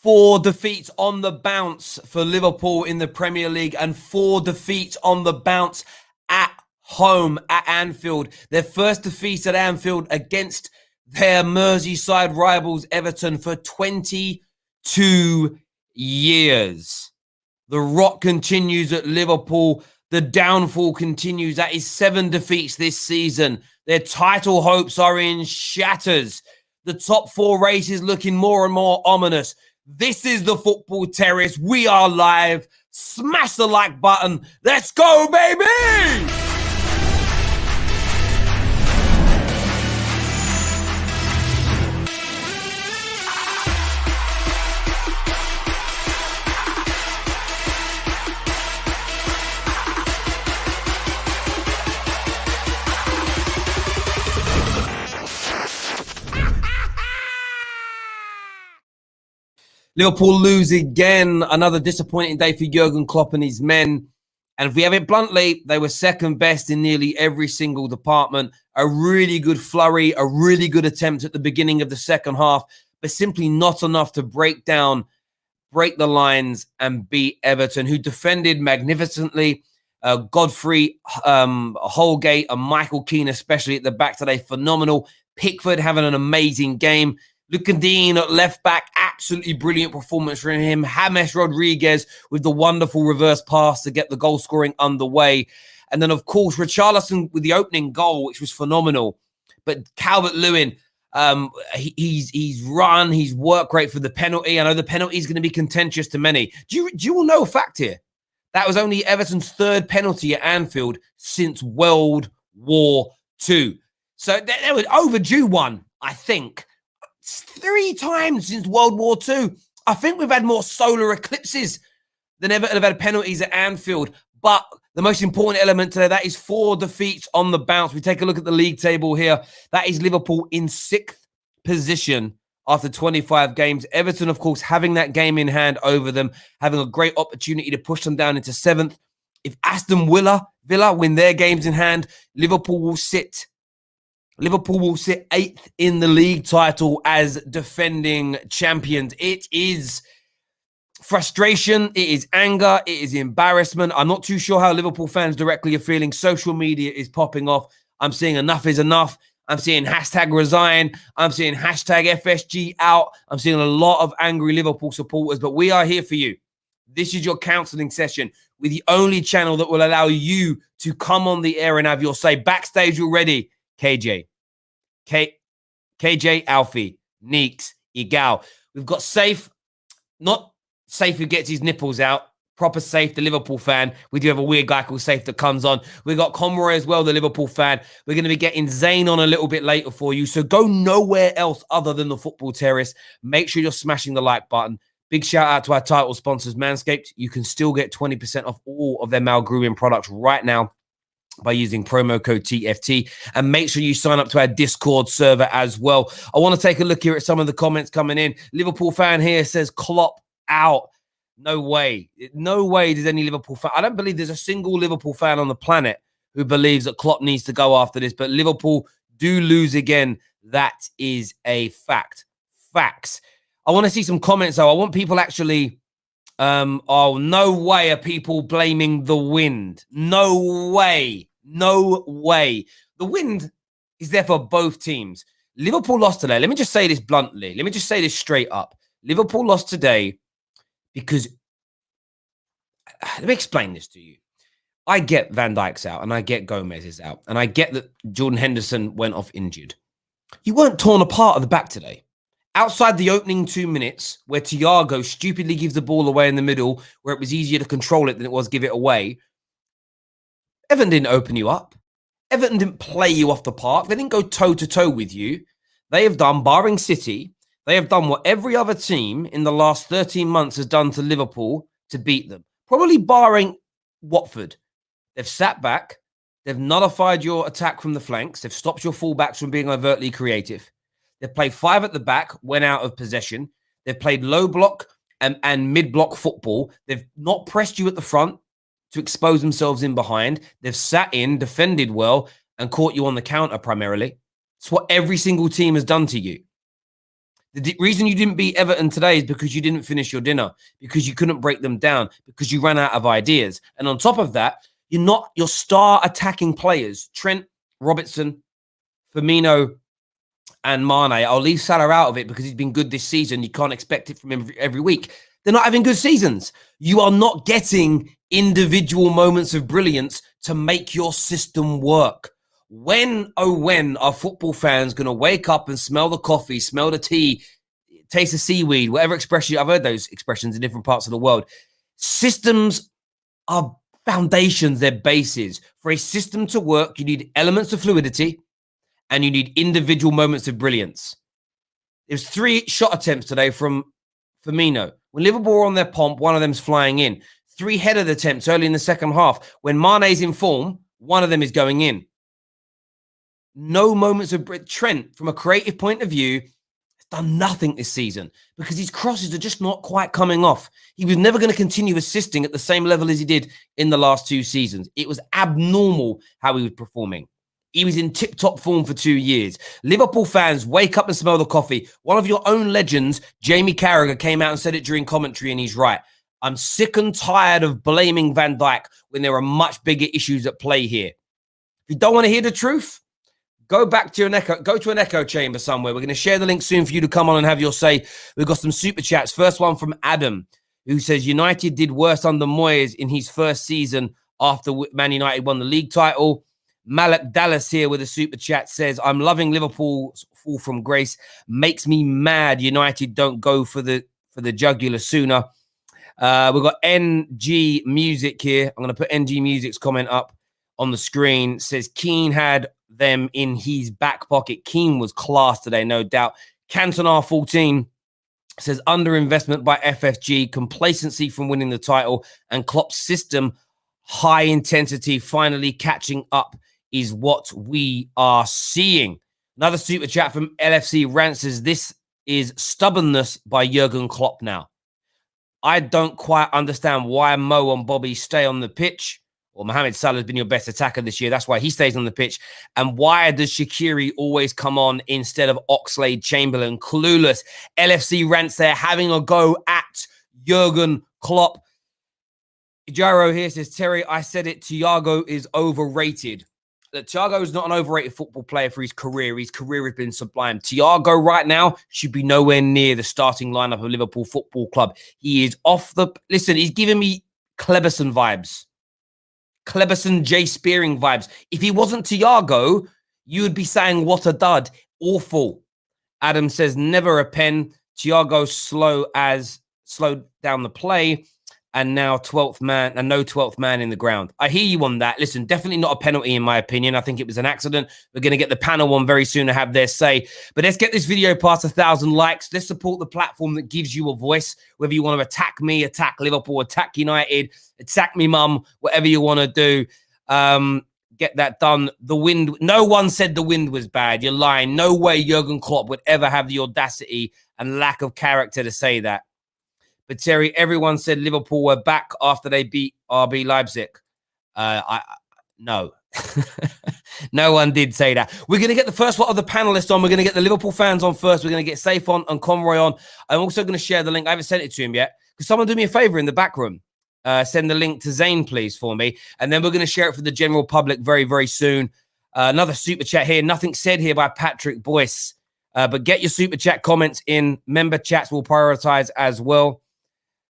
4 defeats on the bounce for Liverpool in the Premier League and 4 defeats on the bounce at home at Anfield. Their first defeat at Anfield against their Merseyside rivals Everton for 22 years. The rot continues at Liverpool. The downfall continues. That is 7 defeats this season. Their title hopes are in shatters. The top 4 race is looking more and more ominous. This is the Football Terrace. We are live. Smash the like button. Let's go, baby! Liverpool lose again. Another disappointing day for Jurgen Klopp and his men. And if we have it bluntly, they were second best in nearly every single department. A really good flurry, a really good attempt at the beginning of the second half, but simply not enough to break the lines and beat Everton, who defended magnificently. Godfrey, Holgate, and Michael Keane, especially at the back today, phenomenal. Pickford having an amazing game. Lucadine at left back, absolutely brilliant performance from him. James Rodriguez with the wonderful reverse pass to get the goal scoring underway. And then, of course, Richarlison with the opening goal, which was phenomenal. But Calvert-Lewin, he's run, he's worked great for the penalty. I know the penalty is going to be contentious to many. Do you all know a fact here? That was only Everton's 3rd penalty at Anfield since World War II. So they were overdue one, I think. 3 times since World War II. I think we've had more solar eclipses than Everton have had penalties at Anfield. But the most important element today, that is 4 defeats on the bounce. We take a look at the league table here. That is Liverpool in 6th position after 25 games. Everton, of course, having that game in hand over them, having a great opportunity to push them down into 7th. If Aston Villa win their games in hand, Liverpool will sit 8th in the league title as defending champions. It is frustration, it is anger, it is embarrassment. I'm not too sure how Liverpool fans directly are feeling. Social media is popping off. I'm seeing enough is enough. I'm seeing hashtag resign. I'm seeing hashtag FSG out. I'm seeing a lot of angry Liverpool supporters, but we are here for you. This is your counseling session with the only channel that will allow you to come on the air and have your say. Backstage already. KJ, Alfie, Neeks, Egal. We've got Safe, not Safe who gets his nipples out, proper Safe, the Liverpool fan. We do have a weird guy called Safe that comes on. We've got Conroy as well, the Liverpool fan. We're going to be getting Zain on a little bit later for you. So go nowhere else other than the Football Terrace. Make sure you're smashing the like button. Big shout out to our title sponsors, Manscaped. You can still get 20% off all of their male grooming products right now by using promo code TFT, and make sure you sign up to our Discord server as well. I want to take a look here at some of the comments coming in. Liverpool fan here says Klopp out. No way. No way does any Liverpool fan. I don't believe there's a single Liverpool fan on the planet who believes that Klopp needs to go after this, but Liverpool do lose again. That is a fact. Facts. I want to see some comments though. I want people actually... oh, no way are people blaming the wind. No way. No way. The wind is there for both teams. Liverpool lost today. Let me just say this bluntly. Let me just say this straight up. Liverpool lost today because... Let me explain this to you. I get Van Dijk's out and I get Gomez is out and I get that Jordan Henderson went off injured. You weren't torn apart at the back today. Outside the opening 2 minutes, where Thiago stupidly gives the ball away in the middle, where it was easier to control it than it was give it away, Everton didn't open you up. Everton didn't play you off the park. They didn't go toe-to-toe with you. They have done, barring City, they have done what every other team in the last 13 months has done to Liverpool to beat them. Probably barring Watford. They've sat back. They've nullified your attack from the flanks. They've stopped your fullbacks from being overtly creative. They've played 5 at the back, went out of possession. They've played low block and mid-block football. They've not pressed you at the front to expose themselves in behind. They've sat in, defended well, and caught you on the counter primarily. It's what every single team has done to you. The reason you didn't beat Everton today is because you didn't finish your dinner, because you couldn't break them down, because you ran out of ideas. And on top of that, you're not your star attacking players, Trent, Robertson, Firmino, and Mane. I'll leave Salah out of it because he's been good this season. You can't expect it from him every week. They're not having good seasons. You are not getting individual moments of brilliance to make your system work. When, oh, when are football fans going to wake up and smell the coffee, smell the tea, taste the seaweed, whatever expression? I've heard those expressions in different parts of the world. Systems are foundations, they're bases. For a system to work, you need elements of fluidity and you need individual moments of brilliance. There's 3 shot attempts today from Firmino. When Liverpool are on their pomp, one of them's flying in. 3 headed attempts early in the second half. When Mane's in form, one of them is going in. No moments of Trent, from a creative point of view, has done nothing this season because his crosses are just not quite coming off. He was never going to continue assisting at the same level as he did in the last 2 seasons. It was abnormal how he was performing. He was in tip-top form for 2 years. Liverpool fans, wake up and smell the coffee. One of your own legends, Jamie Carragher, came out and said it during commentary, and he's right. I'm sick and tired of blaming Van Dijk when there are much bigger issues at play here. If you don't want to hear the truth, go back to an echo chamber somewhere. We're going to share the link soon for you to come on and have your say. We've got some super chats. First one from Adam, who says United did worse under Moyes in his first season after Man United won the league title. Malak Dallas here with a super chat says, I'm loving Liverpool's fall from grace. Makes me mad United don't go for the jugular sooner. We've got NG Music here. I'm going to put NG Music's comment up on the screen. Says Keane had them in his back pocket. Keane was class today, no doubt. Cantona 14 says underinvestment by FSG, complacency from winning the title, and Klopp's system, high intensity, finally catching up is what we are seeing. Another super chat from LFC Rant says this is stubbornness by Jurgen Klopp now. I don't quite understand why Mo and Bobby stay on the pitch. Well, Mohamed Salah has been your best attacker this year. That's why he stays on the pitch. And why does Shaqiri always come on instead of Oxlade-Chamberlain? Clueless. LFC Rants there having a go at Jurgen Klopp. Gyro here says, Terry, I said it. Thiago is overrated. That Thiago is not an overrated football player for his career. His career has been sublime. Thiago right now should be nowhere near the starting lineup of Liverpool Football Club. He is off the... Listen, he's giving me Kleberson vibes. Kleberson, Jay Spearing vibes. If he wasn't Thiago, you would be saying, what a dud. Awful. Adam says, never a pen. Thiago slowed down the play. And now 12th man, and no 12th man in the ground. I hear you on that. Listen, definitely not a penalty in my opinion. I think it was an accident. We're going to get the panel on very soon to have their say. But let's get this video past 1,000 likes. Let's support the platform that gives you a voice. Whether you want to attack me, attack Liverpool, attack United, attack me mum, whatever you want to do. Get that done. The wind, no one said the wind was bad. You're lying. No way Jurgen Klopp would ever have the audacity and lack of character to say that. But Terry, everyone said Liverpool were back after they beat RB Leipzig. No. No one did say that. We're going to get the first lot of the panelists on. We're going to get the Liverpool fans on first. We're going to get Saif on and Conroy on. I'm also going to share the link. I haven't sent it to him yet. Could someone do me a favor in the back room? Send the link to Zain, please, for me. And then we're going to share it for the general public very, very soon. Another super chat here. Nothing said here by Patrick Boyce. But get your super chat comments in. Member chats will prioritize as well.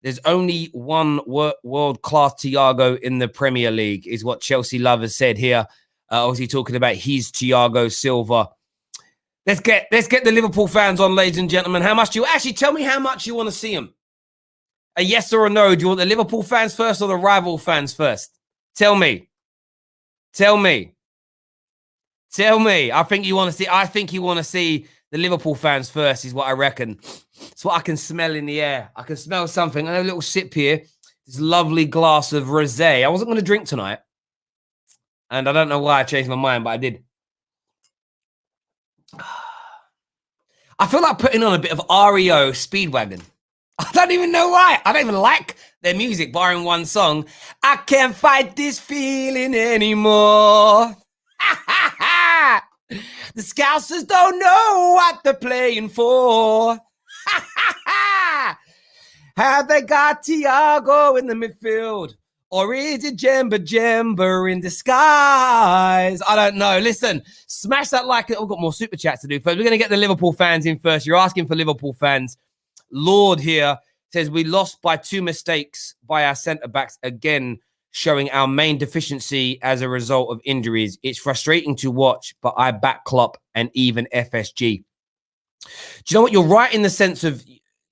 There's only one world-class Thiago in the Premier League, is what Chelsea lovers said here. Obviously talking about his Thiago Silva. Let's get the Liverpool fans on, ladies and gentlemen. How much do you actually tell me how much you want to see them? A yes or a no? Do you want the Liverpool fans first or the rival fans first? Tell me. Tell me. Tell me. I think you want to see the Liverpool fans first is what I reckon. It's what I can smell in the air. I can smell something. I have a little sip here. This lovely glass of rosé. I wasn't going to drink tonight. And I don't know why I changed my mind, but I did. I feel like putting on a bit of REO Speedwagon. I don't even know why. I don't even like their music, barring one song. I can't fight this feeling anymore. The Scousers don't know what they're playing for. Have they got Thiago in the midfield? Or is it Jemba in disguise? I don't know. Listen, smash that like. We've got more super chats to do first. We're going to get the Liverpool fans in first. You're asking for Liverpool fans. Lord here says, we lost by 2 mistakes by our centre-backs, again, showing our main deficiency as a result of injuries. It's frustrating to watch, but I back Klopp and even FSG. Do you know what? You're right in the sense of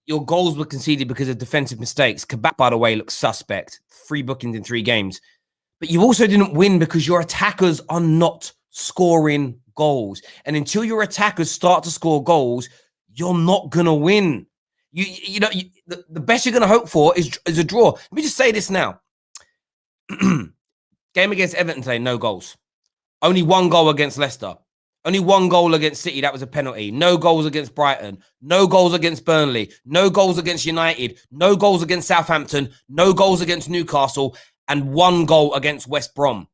your goals were conceded because of defensive mistakes. Kabak, by the way, looks suspect. 3 bookings in 3 games. But you also didn't win because your attackers are not scoring goals. And until your attackers start to score goals, you're not going to win. The best you're going to hope for is a draw. Let me just say this now. Game against Everton today, no goals. Only 1 goal against Leicester. Only 1 goal against City. That was a penalty. No goals against Brighton. No goals against Burnley. No goals against United. No goals against Southampton. No goals against Newcastle. And 1 goal against West Brom.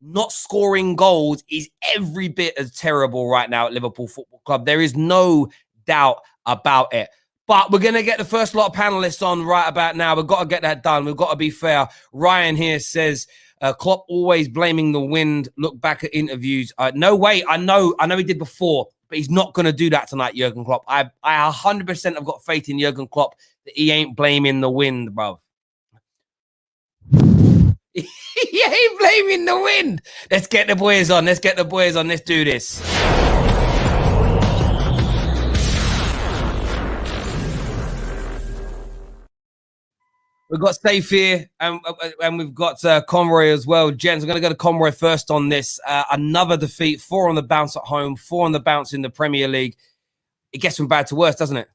Not scoring goals is every bit as terrible right now at Liverpool Football Club. There is no doubt about it. But we're going to get the first lot of panelists on right about now. We've got to get that done. We've got to be fair. Ryan here says, Klopp always blaming the wind. Look back at interviews. No way. I know he did before, but he's not going to do that tonight, Jurgen Klopp. I 100% have got faith in Jurgen Klopp that he ain't blaming the wind, bro. He ain't blaming the wind. Let's get the boys on. Let's do this. We've got Safe here, and we've got Conroy as well. Gents, I'm going to go to Conroy first on this. Another defeat, 4 on the bounce at home, 4 on the bounce in the Premier League. It gets from bad to worse, doesn't it?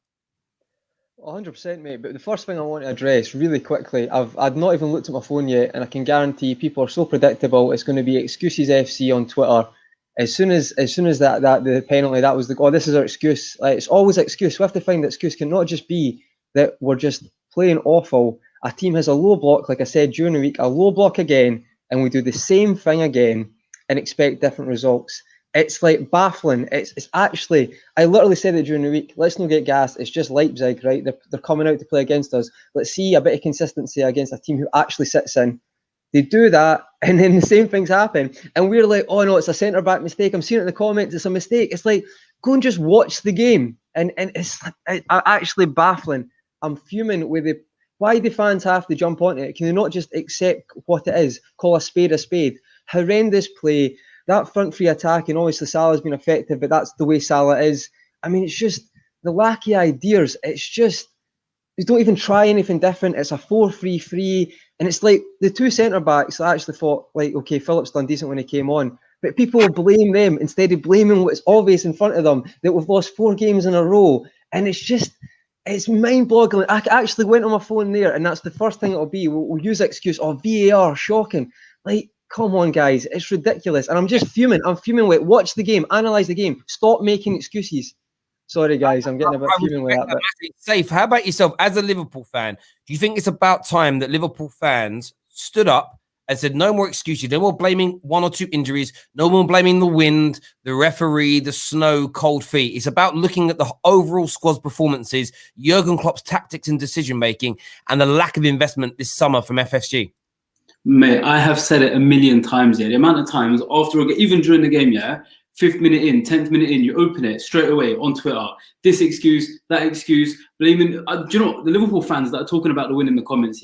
100%, mate. But the first thing I want to address really quickly, I've not even looked at my phone yet, and I can guarantee people are so predictable. It's going to be Excuses FC on Twitter. As soon as that the penalty, that was this is our excuse. Like, it's always an excuse. We have to find the excuse. Cannot just be that we're just playing awful. A team has a low block, like I said during the week, a low block again, and we do the same thing again and expect different results. It's like baffling. It's actually, I literally said it during the week. Let's not get gassed. It's just Leipzig, right? They're coming out to play against us. Let's see a bit of consistency against a team who actually sits in. They do that, and then the same things happen. And we're like, oh no, it's a centre-back mistake. I'm seeing it in the comments, it's a mistake. It's like, go and just watch the game. And it's actually baffling. I'm fuming with it. Why do fans have to jump onto it? Can they not just accept what it is? Call a spade a spade. Horrendous play. That front three attack, and obviously Salah's been effective, but that's the way Salah is. I mean, it's just the wacky ideas. It's just, they don't even try anything different. It's a 4-3-3. And it's like the 2 centre-backs, I actually thought, like, okay, Phillips done decent when he came on. But people blame them instead of blaming what's obvious in front of them, that we've lost 4 games in a row. And it's just, it's mind-boggling. I actually went on my phone there, and that's the first thing it'll be. We'll use the excuse, oh, VAR, shocking. Like, come on, guys. It's ridiculous. And I'm just fuming. I'm fuming with it. Watch the game. Analyse the game. Stop making excuses. Sorry, guys. I'm getting a bit fuming with that. But Safe, how about yourself? As a Liverpool fan, do you think it's about time that Liverpool fans stood up and said, no more excuses, no more blaming 1 or 2 injuries, no more blaming the wind, the referee, the snow, cold feet? It's about looking at the overall squad's performances, Jurgen Klopp's tactics and decision-making, and the lack of investment this summer from FSG. Mate, I have said it a million times, the amount of times after, even during the game, 5th minute in, 10th minute in, you open it straight away on Twitter. This excuse, that excuse, blaming. Do you know, the Liverpool fans that are talking about the win in the comments,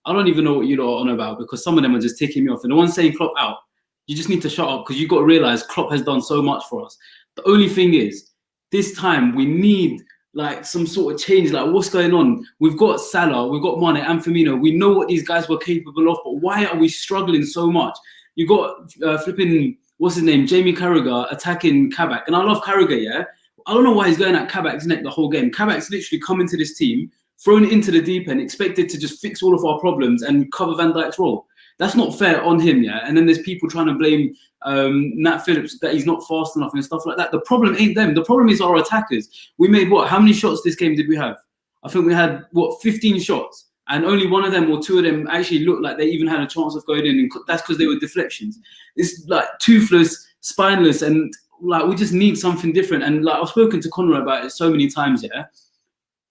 I don't even know what you lot are on about, because some of them are just taking me off. And the ones saying Klopp out, you just need to shut up, because you've got to realise Klopp has done so much for us. The only thing is, this time we need like some sort of change. Like, what's going on? We've got Salah, we've got Mane and Firmino. We know what these guys were capable of, but why are we struggling so much? You got flipping, what's his name, Jamie Carragher attacking Kabak. And I love Carragher, I don't know why he's going at Kabak's neck the whole game. Kabak's literally come into this team, thrown into the deep end, expected to just fix all of our problems and cover Van Dijk's role. That's not fair on him, And then there's people trying to blame Nat Phillips that he's not fast enough and stuff like that. The problem ain't them. The problem is our attackers. We made what? How many shots this game did we have? I think we had, 15 shots? And only 1 of them or 2 of them actually looked like they even had a chance of going in. And that's because they were deflections. It's like toothless, spineless, and like we just need something different. And like I've spoken to Conrad about it so many times,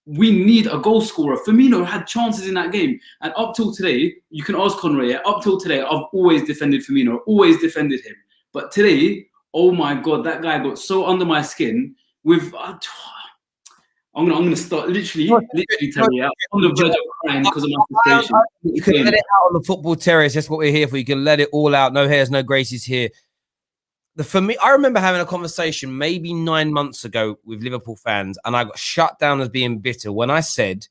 we need a goal scorer. Firmino had chances in that game. And up till today, you can ask Conroy, yeah, up till today, I've always defended Firmino, always defended him. But today, oh my God, that guy got so under my skin with... I'm gonna start literally telling you, I'm on the verge of crying because of my frustration. You can let it out on the football terrace. That's what we're here for. You can let it all out. No hairs, no graces here. For me, I remember having a conversation maybe 9 months ago with Liverpool fans, and I got shut down as being bitter when I said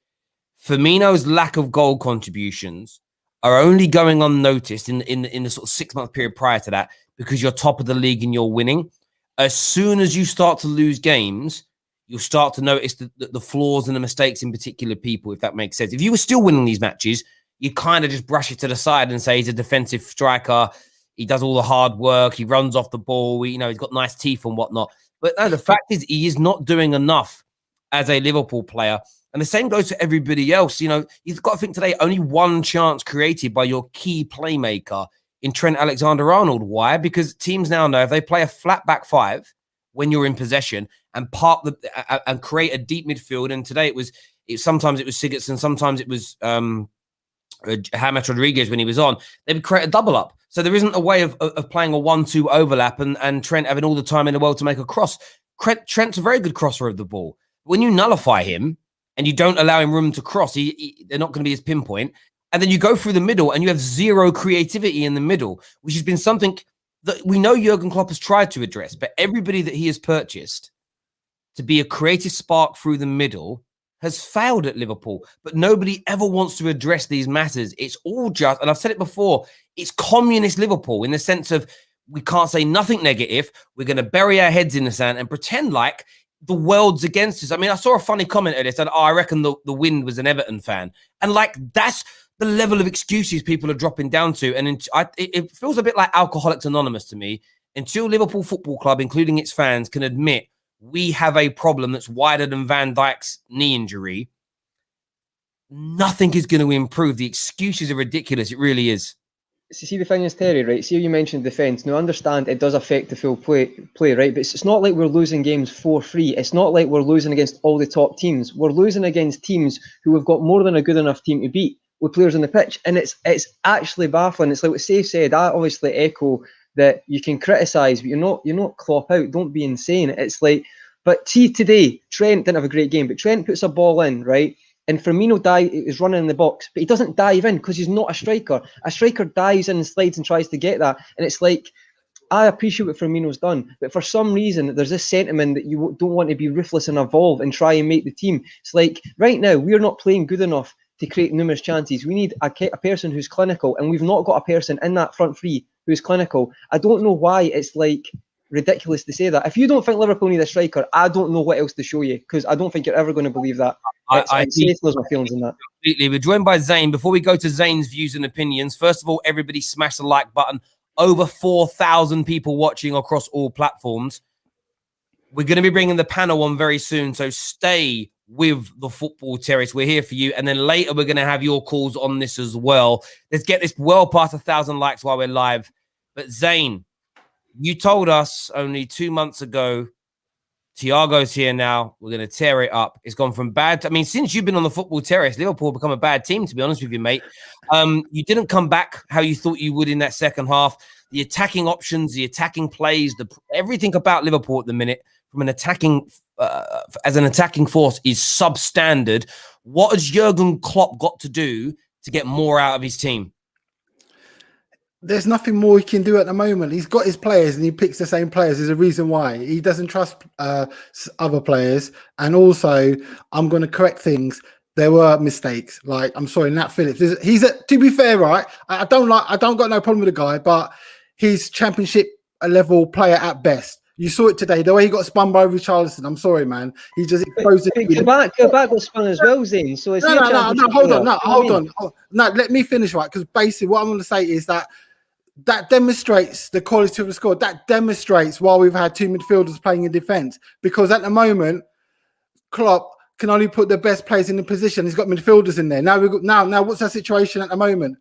Firmino's lack of goal contributions are only going unnoticed in the sort of 6 month period prior to that because you're top of the league and you're winning. As soon as you start to lose games, you'll start to notice the flaws and the mistakes in particular people, if that makes sense. If you were still winning these matches, you kind of just brush it to the side and say he's a defensive striker. He does all the hard work. He runs off the ball. He's got nice teeth and whatnot. But no, the fact is he is not doing enough as a Liverpool player. And the same goes for everybody else. You've got to think today, only one chance created by your key playmaker in Trent Alexander-Arnold. Why? Because teams now know if they play a flat back five when you're in possession and and create a deep midfield. And today sometimes it was Sigurdsson, sometimes it was James Rodriguez when he was on. They would create a double up. So there isn't a way of playing a 1-2 overlap and Trent having all the time in the world to make a cross. Trent's a very good crosser of the ball. When you nullify him and you don't allow him room to cross, they're not going to be his pinpoint. And then you go through the middle and you have zero creativity in the middle, which has been something that we know Jurgen Klopp has tried to address, but everybody that he has purchased to be a creative spark through the middle has failed at Liverpool. But nobody ever wants to address these matters. It's all just, and I've said it before, it's communist Liverpool in the sense of we can't say nothing negative. We're going to bury our heads in the sand and pretend like the world's against us. I mean, I saw a funny comment at it. Said, I reckon the wind was an Everton fan. And that's the level of excuses people are dropping down to. And it feels a bit like Alcoholics Anonymous to me. Until Liverpool Football Club, including its fans, can admit we have a problem that's wider than Van Dijk's knee injury, nothing is going to improve. The excuses are ridiculous. It really is. See, the thing is, Terry, right? See how you mentioned defence. Now, understand it does affect the full play, right? But it's not like we're losing games for free. It's not like we're losing against all the top teams. We're losing against teams who have got more than a good enough team to beat with players on the pitch. And it's actually baffling. It's like what Saif said. I obviously echo that you can criticise, but you're not Klopp out. Don't be insane. It's like, but see today, Trent didn't have a great game, but Trent puts a ball in, right? And Firmino is running in the box, but he doesn't dive in because he's not a striker. A striker dives in and slides and tries to get that. And it's like, I appreciate what Firmino's done, but for some reason, there's this sentiment that you don't want to be ruthless and evolve and try and make the team. It's like, right now, we're not playing good enough to create numerous chances. We need a person who's clinical, and we've not got a person in that front three who's clinical. I don't know why it's like ridiculous to say that. If you don't think Liverpool need a striker, I don't know what else to show you, because I don't think you're ever going to believe that. I knows my feelings in that. Completely. We're joined by Zain. Before we go to Zain's views and opinions, first of all, everybody smash the like button. Over 4,000 people watching across all platforms. We're going to be bringing the panel on very soon, so stay with the Football Terrace. We're here for you. And then later, we're going to have your calls on this as well. Let's get this well past 1,000 likes while we're live. But Zain, you told us only 2 months ago, Thiago's here now. We're going to tear it up. It's gone from bad. Since you've been on the Football Terrace, Liverpool have become a bad team, to be honest with you, mate. You didn't come back how you thought you would in that second half. The attacking options, the attacking plays, everything about Liverpool at the minute from an attacking, as an attacking force is substandard. What has Jurgen Klopp got to do to get more out of his team? There's nothing more he can do at the moment. He's got his players and he picks the same players. There's a reason why. He doesn't trust other players. And also, I'm going to correct things. There were mistakes. Like, I'm sorry, Nat Phillips. To be fair, right? I don't got no problem with the guy, but he's championship level player at best. You saw it today, the way he got spun by Richarlison. I'm sorry, man. He just exposed it. Kabak got spun as well, Zain. So it's no, hold on. No, let me finish, right? Because basically what I'm going to say is that demonstrates the quality of the squad. That demonstrates why we've had two midfielders playing in defence. Because at the moment, Klopp can only put the best players in the position. He's got midfielders in there. Now what's our situation at the moment?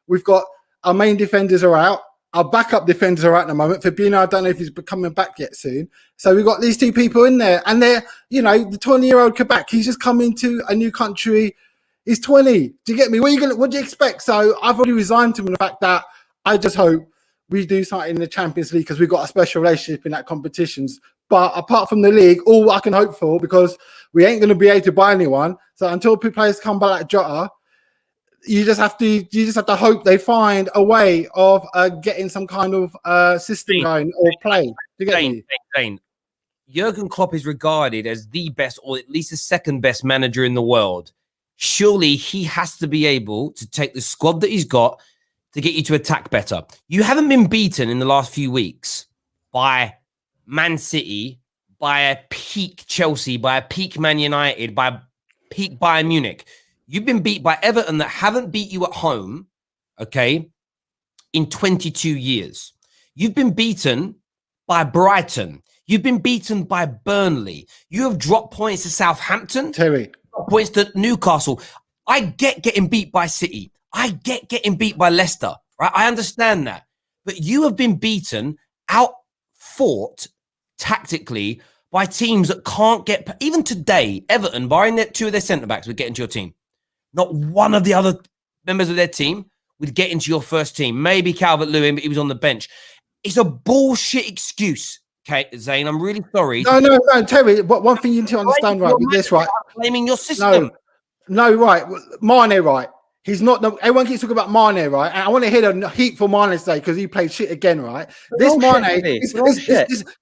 We've got our main defenders are out. our backup defenders are at the moment. Fabinho, I don't know if he's coming back yet soon. So we've got these two people in there, and they're, you know, the 20-year-old Quebec. He's just come into a new country. He's 20. Do you get me? What do you expect? So I've already resigned to him the fact that I just hope we do something in the Champions League because we've got a special relationship in that competitions. But apart from the league, all I can hope for, because we ain't going to be able to buy anyone. So until players come back like Jota, you just have to hope they find a way of getting some kind of system going or play. Do you get me? Zain. Jurgen Klopp is regarded as the best, or at least the second best manager in the world. Surely he has to be able to take the squad that he's got to get you to attack better. You haven't been beaten in the last few weeks by Man City, by a peak Chelsea, by a peak Man United, by a peak Bayern Munich. You've been beat by Everton that haven't beat you at home, okay, in 22 years. You've been beaten by Brighton. You've been beaten by Burnley. You have dropped points to Southampton. Terry. Points to Newcastle. I get getting beat by City. I get getting beat by Leicester. Right? I understand that. But you have been beaten, out-fought tactically by teams that can't get... Even today, Everton, barring two of their centre-backs, would get into your team. Not one of the other members of their team would get into your first team. Maybe Calvert-Lewin, but he was on the bench. It's a bullshit excuse. Okay, Zain, I'm really sorry. No, Terry, but one thing you need to understand, right, with this, right? Blaming your system. No, right. Mane, right? He's not. Everyone keeps talking about Mane, right? And I want to hear the heat for Mane today because he played shit again, right? This Mane,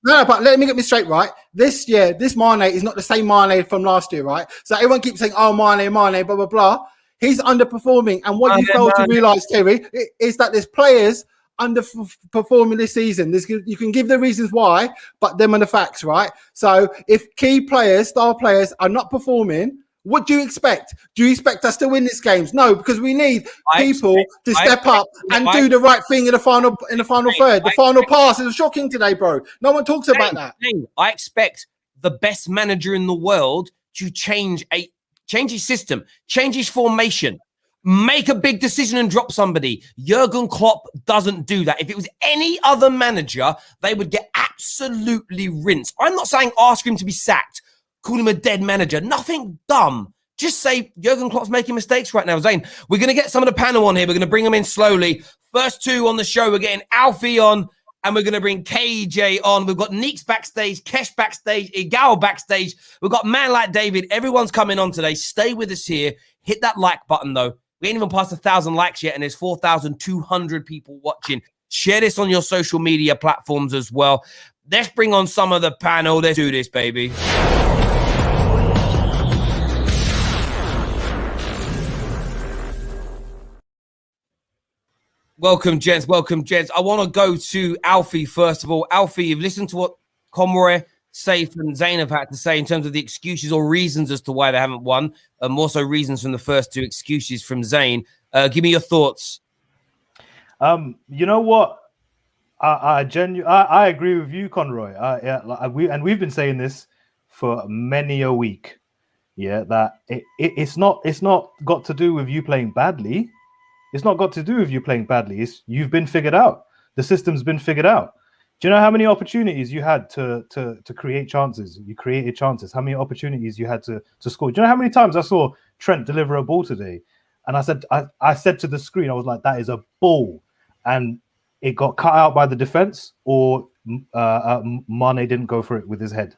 no, but let me get me straight, right? This Mane is not the same Mane from last year, right? So everyone keeps saying, "Oh, Mane, blah blah blah." He's underperforming, and what you fail to realise, Terry, is that there's players underperforming this season. You can give the reasons why, but them are the facts, right? So if key players, star players, are not performing, what do you expect? Do you expect us to win these games? No, because we need people to step up and do the right thing in the final third. The final pass is shocking today, bro. No one talks about that. I expect the best manager in the world to change his system, change his formation, make a big decision and drop somebody. Jurgen Klopp doesn't do that. If it was any other manager, they would get absolutely rinsed. I'm not saying ask him to be sacked, call him a dead manager. Nothing dumb. Just say Jurgen Klopp's making mistakes right now. Zain, we're going to get some of the panel on here. We're going to bring them in slowly. First two on the show, we're getting Alfie on, and we're going to bring KJ on. We've got Neeks backstage, Kesh backstage, Egal backstage. We've got Man Like David. Everyone's coming on today. Stay with us here. Hit that like button, though. We ain't even passed 1,000 likes yet, and there's 4,200 people watching. Share this on your social media platforms as well. Let's bring on some of the panel. Let's do this, baby. Welcome, gents. I want to go to Alfie first of all. Alfie, you've listened to what Conroy, Saif, and Zain have had to say in terms of the excuses or reasons as to why they haven't won. More so reasons from the first two, excuses from Zain. Give me your thoughts. You know what? I agree with you, Conroy. We've been saying this for many a week. Yeah, that it's not got to do with you playing badly. It's not got to do with you playing badly. You've been figured out. The system's been figured out. Do you know how many opportunities you had to create chances? You created chances. How many opportunities you had to score? Do you know how many times I saw Trent deliver a ball today? And I said to the screen, I was like, that is a ball. And it got cut out by the defense, or Mane didn't go for it with his head.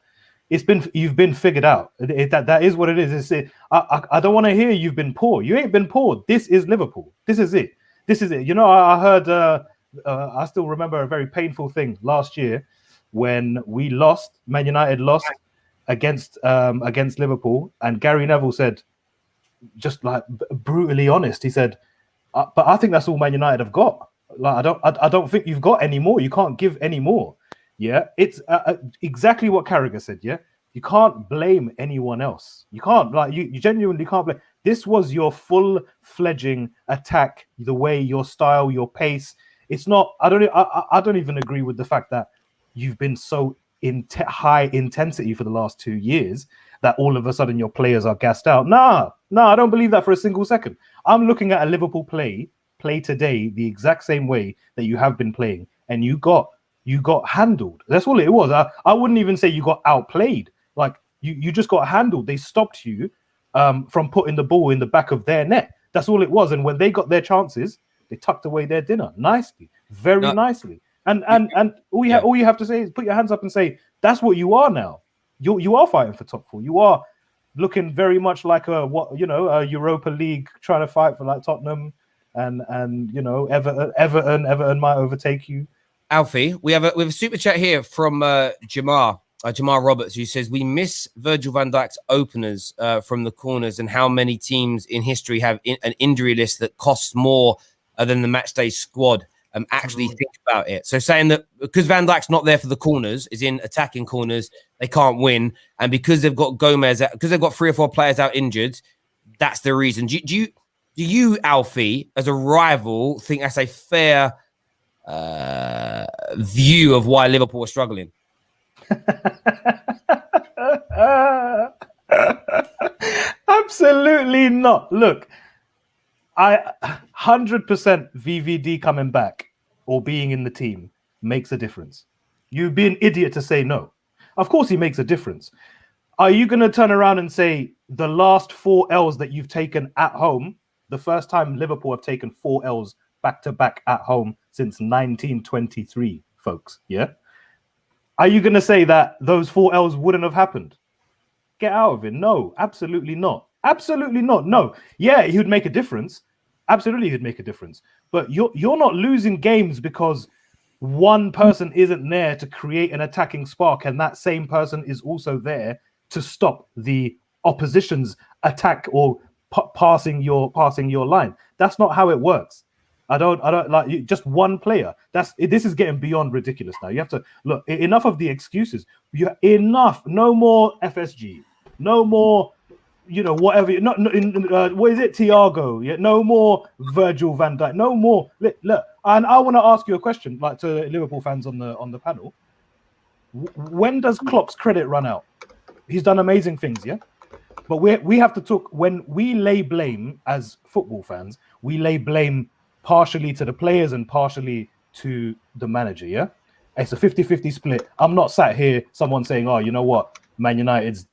You've been figured out. That is what it is. I don't want to hear you've been poor. You ain't been poor. This is Liverpool. This is it. You know, I heard. I still remember a very painful thing last year when we lost. Man United lost against Liverpool, and Gary Neville said, just like brutally honest, he said, "But I think that's all Man United have got. Like I don't think you've got any more. You can't give any more." Yeah, it's exactly what Carragher said. Yeah, you can't blame anyone else. You can't, you genuinely can't blame. This was your full-fledging attack, the way, your style, your pace. It's not. I don't even agree with the fact that you've been so high intensity for the last 2 years that all of a sudden your players are gassed out. Nah, I don't believe that for a single second. I'm looking at a Liverpool play today the exact same way that you have been playing, and you got handled. That's all it was. I wouldn't even say you got outplayed. Like you just got handled. They stopped you from putting the ball in the back of their net. That's all it was. And when they got their chances, they tucked away their dinner nicely, very nicely. And all you have to say is put your hands up and say, that's what you are now. You are fighting for top 4. You are looking very much like a Europa League, trying to fight for like Tottenham and you know, Everton might overtake you. Alfie, we have a super chat here from Jamar Roberts, who says, we miss Virgil van Dijk's openers from the corners, and how many teams in history have an injury list that costs more than the matchday squad. Actually think about it. So saying that because Van Dijk's not there for the corners, is in attacking corners, they can't win, and because they've got Gomez, because they've got 3 or 4 players out injured, that's the reason. Do you, Alfie, as a rival, think that's a fair view of why Liverpool are struggling? Absolutely not. Look, 100% VVD coming back or being in the team makes a difference. You'd be an idiot to say no. Of course he makes a difference. Are you going to turn around and say the last 4 L's that you've taken at home, the first time Liverpool have taken 4 L's back-to-back at home since 1923, folks, yeah? Are you going to say that those 4 L's wouldn't have happened? Get out of it. No, absolutely not. Absolutely not. No. Yeah, he would make a difference. Absolutely, he'd make a difference. But you're not losing games because one person isn't there to create an attacking spark, and that same person is also there to stop the opposition's attack or passing your line. That's not how it works. I don't like just one player. This is getting beyond ridiculous now. You have to look. Enough of the excuses. Enough. No more FSG. No more. You know, whatever. What is it, Thiago? Yeah, no more Virgil van Dijk. No more. Look, and I want to ask you a question, like to Liverpool fans on the panel. When does Klopp's credit run out? He's done amazing things, yeah. But we have to talk when we lay blame as football fans. We lay blame partially to the players and partially to the manager, yeah. It's a 50-50 split. I'm not sat here, someone saying, "Oh, you know what, Man United's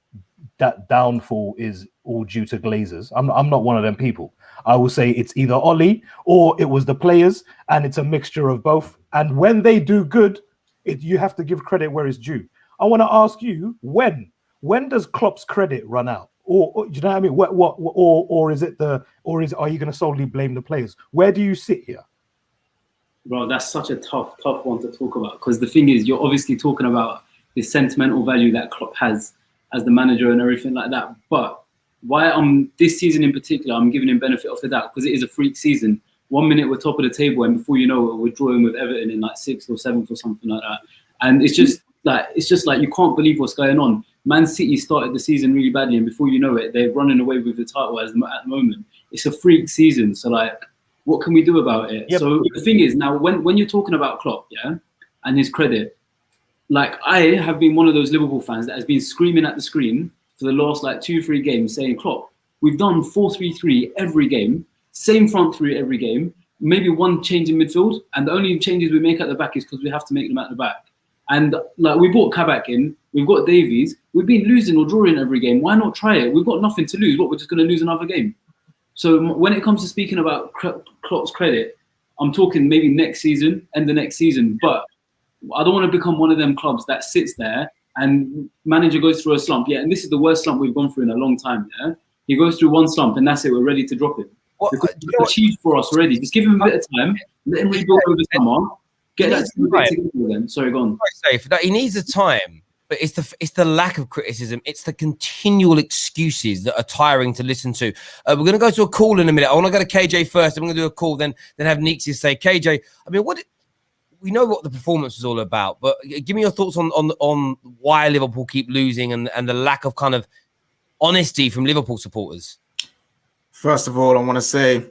that downfall is all due to Glazers." I'm not one of them people. I will say it's either Ollie or it was the players, and it's a mixture of both. And when they do good, you have to give credit where it's due. I want to ask you, when does Klopp's credit run out? Or do you know what I mean? Are you going to solely blame the players? Where do you sit here? Bro, that's such a tough one to talk about, because the thing is, you're obviously talking about the sentimental value that Klopp has as the manager and everything like that. But why this season in particular, I'm giving him benefit of the doubt, because it is a freak season. 1 minute we're top of the table, and before you know it, we're drawing with Everton in like 6th or 7th or something like that. And it's just like you can't believe what's going on. Man City started the season really badly, and before you know it, they're running away with the title at the moment. It's a freak season, so like, what can we do about it? Yep. So the thing is, now when you're talking about Klopp, yeah, and his credit, like I have been one of those Liverpool fans that has been screaming at the screen for the last like 2-3 games, saying, Klopp, we've done 4-3-3 every game, same front three every game, maybe one change in midfield, and the only changes we make at the back is because we have to make them at the back. And like, we brought Kabak in, we've got Davies, we've been losing or drawing every game. Why not try it? We've got nothing to lose. What, we're just going to lose another game? So when it comes to speaking about Klopp's credit, I'm talking maybe next season, end of next season. But I don't want to become one of them clubs that sits there and manager goes through a slump. Yeah, and this is the worst slump we've gone through in a long time. Yeah, he goes through one slump and that's it. We're ready to drop it. Because it's achieved for us already. Just give him a bit of time. Let him rebuild over summer. Get that together then. Sorry, go on. Safe that he needs the time, but it's the lack of criticism. It's the continual excuses that are tiring to listen to. We're going to go to a call in a minute. I want to go to KJ first. I'm going to do a call, then have Neeksy say, KJ. I mean, we know what the performance was all about, but give me your thoughts on why Liverpool keep losing and the lack of kind of honesty from Liverpool supporters. First of all, I want to say,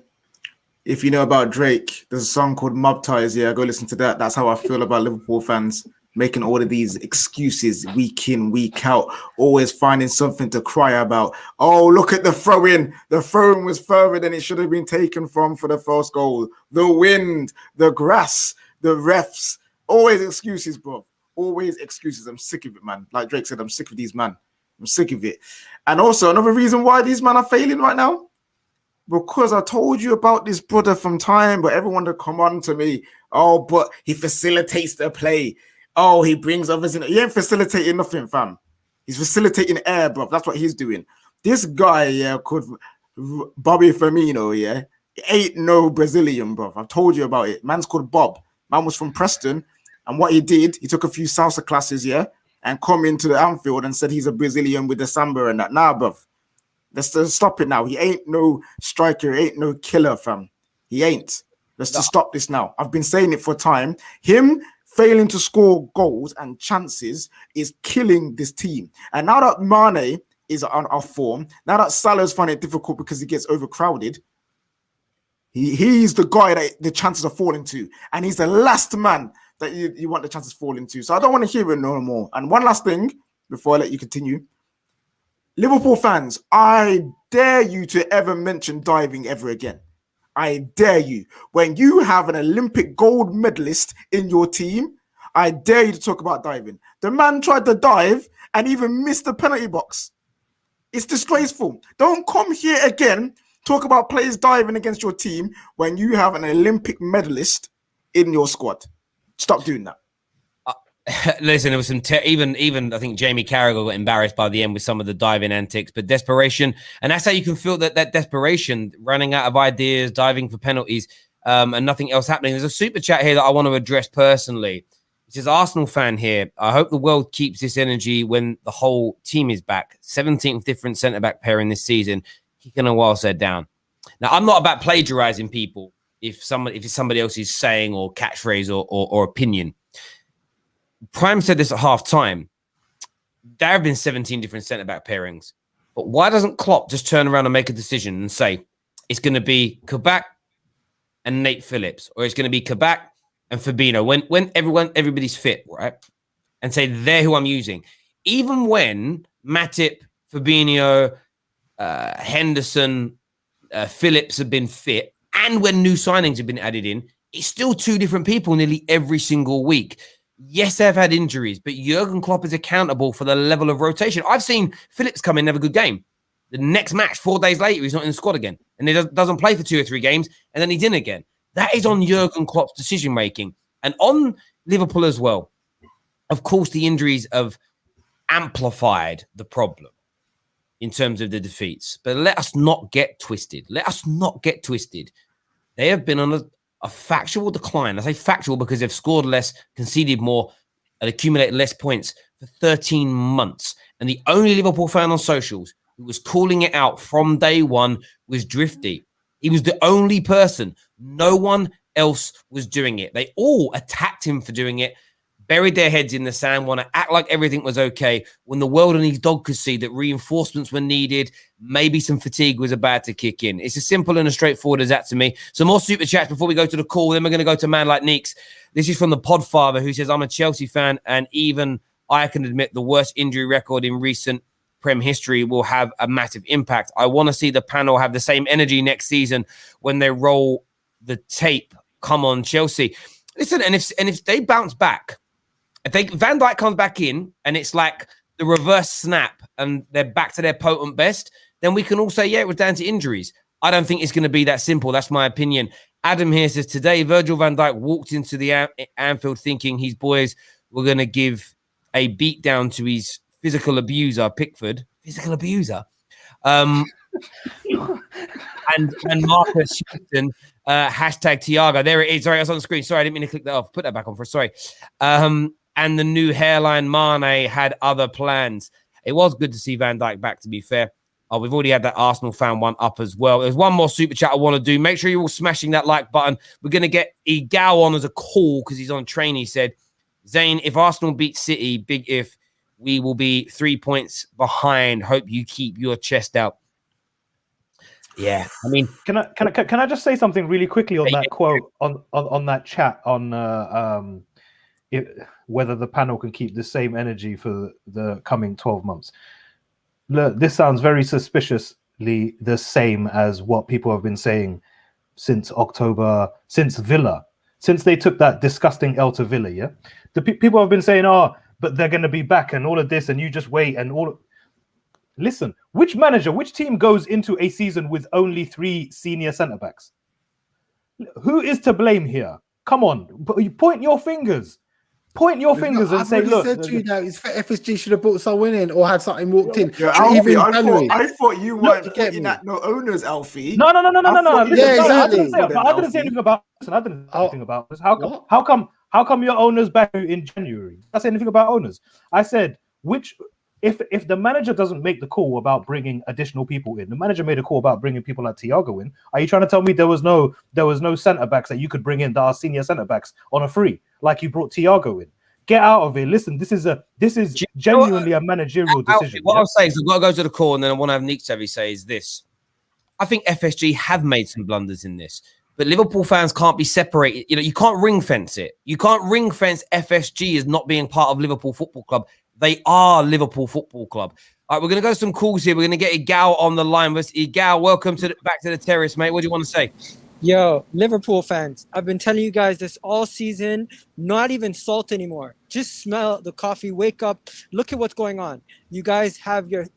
if you know about Drake, there's a song called Mob Ties. Yeah, go listen to that. That's how I feel about Liverpool fans. making all of these excuses week in, week out, always finding something to cry about. Oh, look at the throw-in. The throw-in was further than it should have been taken from for the first goal. The wind, the grass, the refs. Always excuses, bro. Always excuses. I'm sick of it, man. Like Drake said, I'm sick of these, man. I'm sick of it. And also, another reason why these men are failing right now, because I told you about this brother from time, but everyone to come on to me. Oh, but he facilitates the play. Oh, he brings others in. He ain't facilitating nothing, fam. He's facilitating air, bro. That's what he's doing. This guy, yeah, called Bobby Firmino, yeah, ain't no Brazilian, bro. I've told you about it. Man's called Bob. Man was from Preston. And what he did, he took a few salsa classes, yeah, and come into the Anfield and said he's a Brazilian with the samba and that. Nah, bro. Let's just stop it now. He ain't no striker. He ain't no killer, fam. He ain't. Let's just stop this now. I've been saying it for time. Him failing to score goals and chances is killing this team. And now that Mane is on off form, now that Salah's finding it difficult because he gets overcrowded, he's the guy that the chances are falling to. And he's the last man that you want the chances falling to. So I don't want to hear it no more. And one last thing before I let you continue. Liverpool fans, I dare you to ever mention diving ever again. I dare you. When you have an Olympic gold medalist in your team, I dare you to talk about diving. The man tried to dive and even missed the penalty box. It's disgraceful. Don't come here again, talk about players diving against your team when you have an Olympic medalist in your squad. Stop doing that. Listen, there was some even I think Jamie Carragher got embarrassed by the end with some of the diving antics, but desperation, and that's how you can feel that desperation, running out of ideas, diving for penalties, and nothing else happening. There's a super chat here that I want to address personally. It says, Arsenal fan here, I hope the world keeps this energy when the whole team is back. 17th different centre-back pairing this season, kicking a while said down. Now, I'm not about plagiarising people if it's somebody else's saying or catchphrase or opinion. Prime said this at half-time. There have been 17 different centre-back pairings. But why doesn't Klopp just turn around and make a decision and say, it's going to be Kabak and Nate Phillips, or it's going to be Kabak and Fabinho, when everybody's fit, right? And say, they're who I'm using. Even when Matip, Fabinho, Henderson, Phillips have been fit, and when new signings have been added in, it's still two different people nearly every single week. Yes, they've had injuries, but Jurgen Klopp is accountable for the level of rotation. I've seen Phillips come in and have a good game. The next match, 4 days later, he's not in the squad again. And he doesn't play for 2 or 3 games, and then he's in again. That is on Jurgen Klopp's decision-making. And on Liverpool as well, of course, the injuries have amplified the problem in terms of the defeats. But let us not get twisted. Let us not get twisted. They have been on a factual decline. I say factual because they've scored less, conceded more, and accumulated less points for 13 months. And the only Liverpool fan on socials who was calling it out from day one was Drifty. He was the only person. No one else was doing it. They all attacked him for doing it, buried their heads in the sand, want to act like everything was okay, when the world and his dog could see that reinforcements were needed, maybe some fatigue was about to kick in. It's as simple and as straightforward as that to me. So more super chats before we go to the call. Then we're going to go to Man Like Neeks. This is from the Podfather, who says, I'm a Chelsea fan, and even I can admit the worst injury record in recent Prem history will have a massive impact. I want to see the panel have the same energy next season when they roll the tape. Come on, Chelsea. Listen, and if they bounce back, if Van Dijk comes back in and it's like the reverse snap and they're back to their potent best, then we can all say, yeah, it was down to injuries. I don't think it's going to be that simple. That's my opinion. Adam here says, today, Virgil van Dijk walked into the Anfield thinking his boys were going to give a beat down to his physical abuser, Pickford. Physical abuser. And Marcus Houston, hashtag Thiago. There it is. Sorry, I was on the screen. Sorry, I didn't mean to click that off. Put that back on for sorry. And the new hairline Mane had other plans. It was good to see Van Dijk back, to be fair. We've already had that Arsenal fan one up as well. There's one more super chat I want to do. Make sure you're all smashing that like button. We're going to get Egal on as a call because he's on train. He said, Zain, if Arsenal beat City, big if, we will be 3 points behind. Hope you keep your chest out. Yeah, I mean, can I just say something really quickly on that quote on that chat on whether the panel can keep the same energy for the coming 12 months. Look, this sounds very suspiciously the same as what people have been saying since October, since Villa, since they took that disgusting L to Villa. Yeah, the people have been saying, "Oh, but they're going to be back," and all of this, and you just wait and all. Listen, which team goes into a season with only 3 senior centre backs? Who is to blame here? Come on, point your fingers. Point your fingers and say, look. Said to you now, FSG should have brought someone in or had something walked in. Yeah, Alfie, I thought you weren't putting at no owners, Alfie. No. Listen, yeah, exactly. I didn't say anything about this. I didn't say anything about this. How come your owners back in January? I said anything about owners. I said if the manager doesn't make the call about bringing additional people in, the manager made a call about bringing people like Thiago in. Are you trying to tell me there was no centre backs that you could bring in that are senior centre backs on a free, like you brought Thiago in? Get out of it. Listen, this is genuinely a managerial decision. What I'm saying is, I've got to go to the call, and then I want to have Nick Savvy say is this. I think FSG have made some blunders in this, but Liverpool fans can't be separated. You can't ring fence it. You can't ring fence FSG as not being part of Liverpool Football Club. They are Liverpool Football Club. All right, we're going to go some calls here. We're going to get Egal on the line. Egal, welcome back to the terrace, mate. What do you want to say? Yo, Liverpool fans, I've been telling you guys this all season. Not even salt anymore. Just smell the coffee. Wake up. Look at what's going on. You guys have your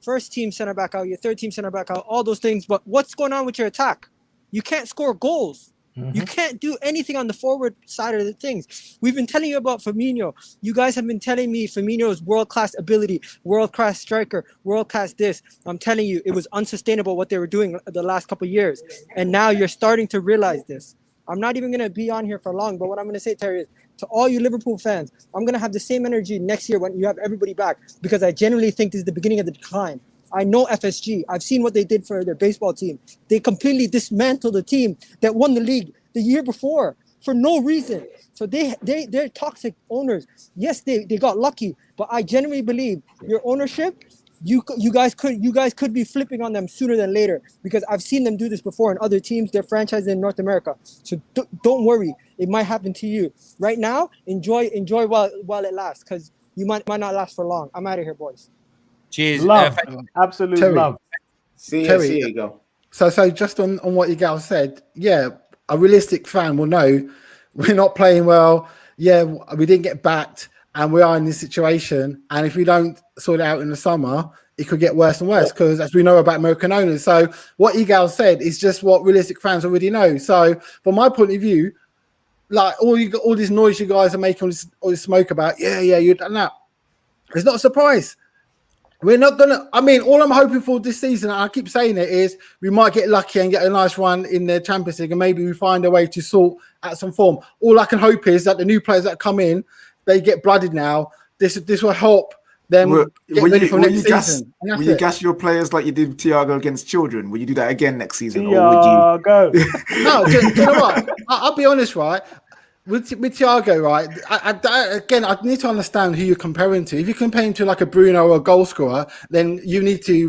first team center back out, your third team center back out, all those things. But what's going on with your attack? You can't score goals. You can't do anything on the forward side of the things. We've been telling you about Firmino. You guys have been telling me Firmino's world-class ability, world-class striker, world-class this. I'm telling you, it was unsustainable what they were doing the last couple of years. And now you're starting to realize this. I'm not even going to be on here for long, but what I'm going to say, Terry, is to all you Liverpool fans, I'm going to have the same energy next year when you have everybody back, because I genuinely think this is the beginning of the decline. I know FSG. I've seen what they did for their baseball team. They completely dismantled the team that won the league the year before for no reason. So they're toxic owners. Yes, they got lucky, but I genuinely believe your ownership, you guys could be flipping on them sooner than later, because I've seen them do this before in other teams, their franchises in North America. So don't worry, it might happen to you. Right now, enjoy while it lasts, because you might not last for long. I'm out of here, boys. Cheers. Love. Absolute Terry. love. See you go. So just on what Egal said, yeah, a realistic fan will know we're not playing well. Yeah, we didn't get backed, and we are in this situation. And if we don't sort it out in the summer, it could get worse and worse, because as we know about American owners. So what Egal said is just what realistic fans already know. So from my point of view, like all this noise you guys are making, all this smoke about, you've done that. It's not a surprise. We're not gonna. I mean, all I'm hoping for this season, and I keep saying it, is we might get lucky and get a nice run in the Champions League, and maybe we find a way to sort out some form. All I can hope is that the new players that come in, they get blooded now. This will help them get ready for next season. Will you gas your players like you did with Thiago against children? Will you do that again next season? Thiago. Or would you? No, do you know what? I'll be honest, right? With Thiago, right? I need to understand who you're comparing to. If you're comparing to like a Bruno or a goal scorer, then you need to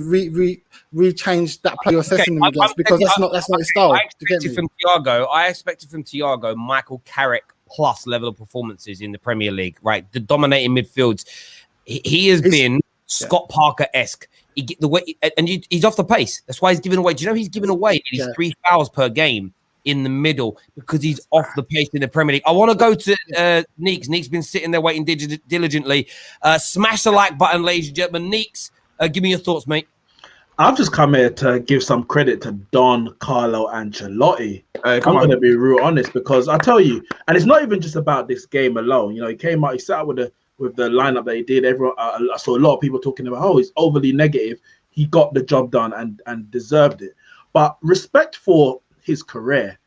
re-change that play you're assessing them against, because that's not his style. I expected from Thiago Michael Carrick plus level of performances in the Premier League, right? The dominating midfields. He has been Scott Parker-esque. He's off the pace. That's why he's giving away. Do you know he's giving away 3 fouls per game in the middle, because he's off the pace in the Premier League. I want to go to Neeks. Neeks been sitting there waiting diligently. Smash the like button, ladies and gentlemen. Neeks, give me your thoughts, mate. I've just come here to give some credit to Don Carlo Ancelotti. I'm going to be real honest, because I tell you, and it's not even just about this game alone. You know, he came out, he sat out with the lineup that he did. Everyone, I saw a lot of people talking about, oh, he's overly negative. He got the job done and deserved it. But respect for his career.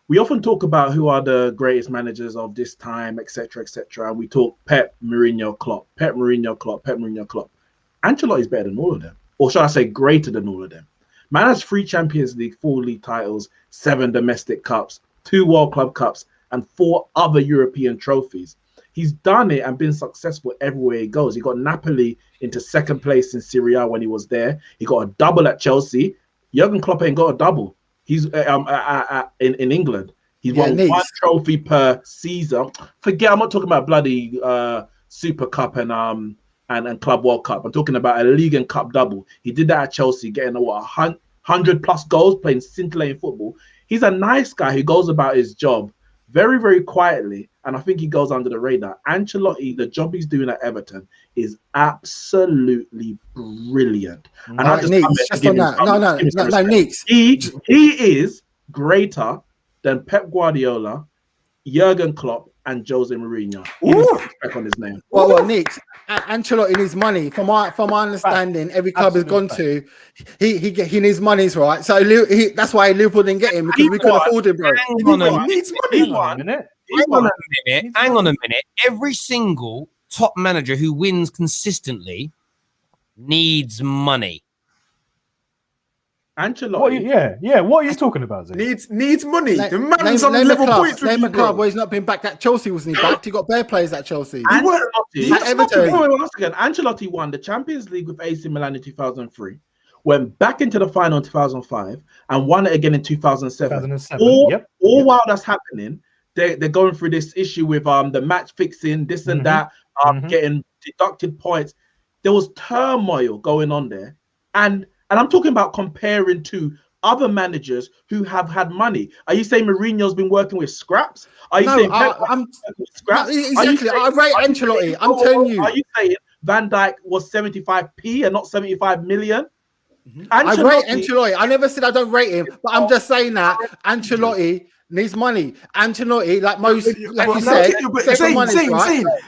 We often talk about who are the greatest managers of this time, etc., etc. And we talk Pep, Mourinho, Klopp, Pep, Mourinho, Klopp, Pep, Mourinho, Klopp. Ancelotti is better than all of them, or should I say greater than all of them. Man has 3 Champions League, 4 league titles, 7 domestic cups, 2 World Club Cups, and 4 other European trophies. He's done it and been successful everywhere he goes. He got Napoli into 2nd place in Serie A when he was there. He got a double at Chelsea. Jurgen Klopp ain't got a double. He's in England. He's Yeah, won Neeks. one trophy per season. Forget, I'm not talking about bloody Super Cup and Club World Cup. I'm talking about a league and cup double. He did that at Chelsea, getting 100 plus goals, playing scintillating football. He's a nice guy who goes about his job very, very quietly, and I think he goes under the radar. Ancelotti, the job he's doing at Everton is absolutely brilliant. And I just Neeks, just on that. No, Neeks. He is greater than Pep Guardiola, Jurgen Klopp, and Jose Mourinho. Respect on his name. Well, Neeks, Ancelotti needs money. From my understanding, every club has gone to, he needs monies, right? So that's why Liverpool didn't get him, because we couldn't afford him, bro. He needs money. Hang on a minute. Every single top manager who wins consistently needs money. Ancelotti, what are you talking about, Zain? Needs money. The man's on level points with Name you, a club bro. where he's not been backed. At Chelsea wasn't he backed? He got bare players at Chelsea. Ancelotti won the Champions League with AC Milan in 2003, went back into the final in 2005, and won it again in 2007. All while that's happening, they're going through this issue with the match fixing, this and that, getting deducted points. There was turmoil going on there, and I'm talking about comparing to other managers who have had money. Are you saying Mourinho's been working with scraps? Are you saying I'm scraps? No, exactly. I rate Ancelotti. I'm telling you. Are you saying Van Dijk was 75p and not 75 million? I rate Ancelotti. I never said I don't rate him, but I'm just saying that Ancelotti needs money. Ancelotti, like most, like you said,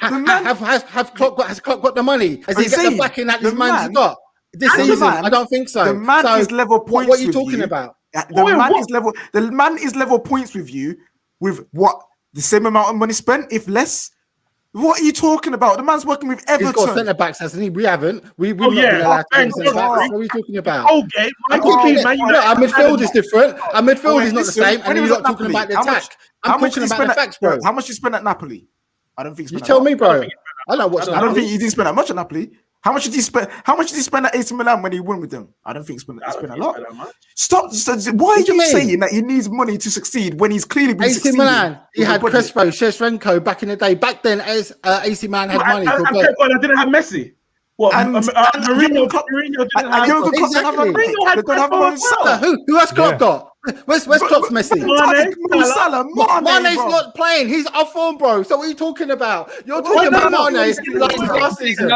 has Klopp got the money? Has he got the backing that this man's got? This season, I don't think so. The man is level points. What are you talking about? The man is level points with you with what? The same amount of money spent, if less. What are you talking about? The man's working with Everton. He's got centre backs, hasn't he? We haven't. We've not been allowed to have centre backs. What are you talking about? Our midfield is different. Our midfield is not the same. And you're not talking about the attack. I'm talking about the facts, bro. How much you spend at Napoli? I don't think you tell me, bro. I don't watch. I don't think you didn't spend that much at Napoli. How much did he spend? How much did he spend at AC Milan when he won with them? I don't think he spent a lot. Stop! Why are you saying that he needs money to succeed when he's clearly been AC Milan? He had Crespo, Shevchenko back in the day. Back then, as AC Milan had money. I didn't have Messi. What? Mourinho didn't have. Who has Klopp got? Where's Klopp's Messi? Mane's not playing. He's off form, bro. So what are you talking about? You're talking about Mane like last season.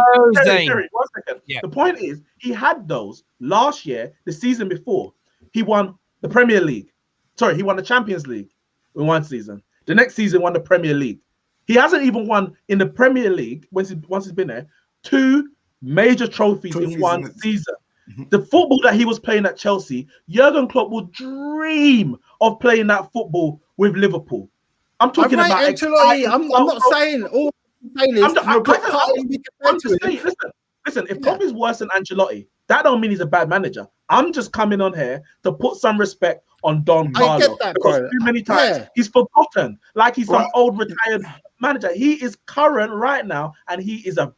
Zain. 1 second. Yeah. The point is, he had those last year, the season before. He won the Premier League. Sorry, he won the Champions League in one season. The next season, won the Premier League. He hasn't even won in the Premier League once he's been there 2 major trophies in one season. The football that he was playing at Chelsea, Jurgen Klopp would dream of playing that football with Liverpool. I'm talking about Ancelotti. I'm not saying all I'm saying is listen, if Klopp is worse than Ancelotti, that don't mean he's a bad manager. I'm just coming on here to put some respect on Don Carlo. I get that, because too many times he's forgotten, like he's some old retired manager. He is current right now, and he's a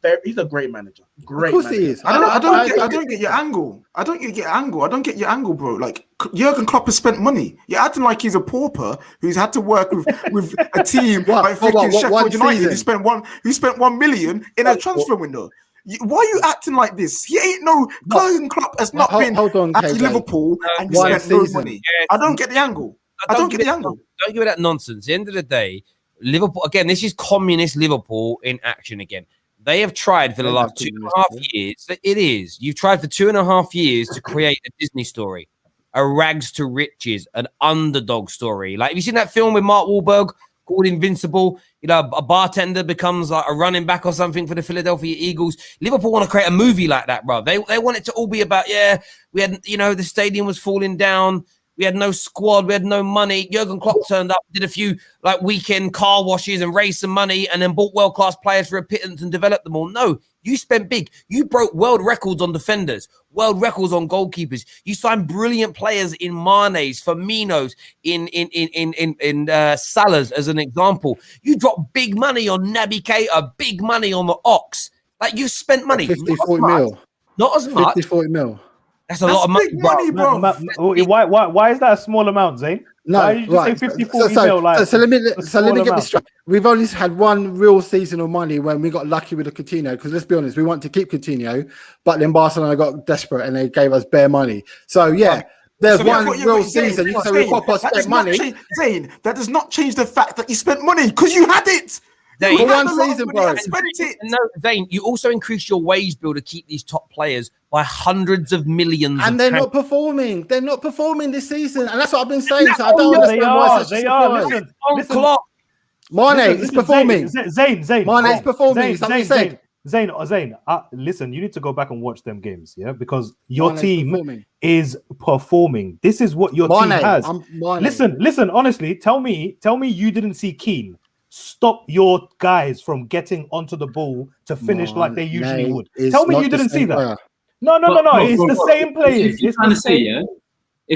great manager. Great. Of course he is. I don't get your angle. I don't get your angle, bro. Like Jurgen Klopp has spent money. You're acting like he's a pauper who's had to work with a team like Sheffield United who spent 1 million in a transfer window. Why are you acting like this? He ain't no Jurgen Klopp has not been at Liverpool and you spent no money. I don't get the angle. Don't give it that nonsense. At the end of the day, Liverpool, again, this is communist Liverpool in action again. They have tried for the last 2.5 years. It is. You've tried for 2.5 years to create a Disney story, a rags to riches, an underdog story. Like, have you seen that film with Mark Wahlberg called Invincible? You know, a bartender becomes like a running back or something for the Philadelphia Eagles. Liverpool want to create a movie like that, bro. They want it to all be about, we had, the stadium was falling down. We had no squad. We had no money. Jurgen Klopp turned up, did a few like weekend car washes and raised some money and then bought world-class players for a pittance and developed them all. No, you spent big. You broke world records on defenders, world records on goalkeepers. You signed brilliant players in Mane's, Firmino's, in Salah's as an example. You dropped big money on Naby Keita, big money on the Ox. Like, you spent money. 50-40 mil. Not as much. 50-40 mil. That's a lot of money, bro. Why is that a small amount, Zain? No, Why did you just say 54 email like? So let me get amount. this straight. We've only had one real season of money when we got lucky with the Coutinho. Because let's be honest, we want to keep Coutinho, but then Barcelona got desperate and they gave us bare money. So yeah, there's one real season. You can say we proper spent money. Zain, that does not change the fact that you spent money because you had it. Zain, For one season, bro. No, Zain, you also increased your wage bill to keep these top players by hundreds of millions. And they're not performing. They're not performing this season. And that's what I've been saying. So I don't understand why such a surprise. Listen, Mane is performing. Zain. Mane is performing. Is that what you said? Zain, listen, you need to go back and watch them games, yeah? Because your team is performing. This is what your team has. Listen, honestly, tell me you didn't see Keane stop your guys from getting onto the ball to finish like they usually would. Tell me you didn't see that. No. It's the same players. If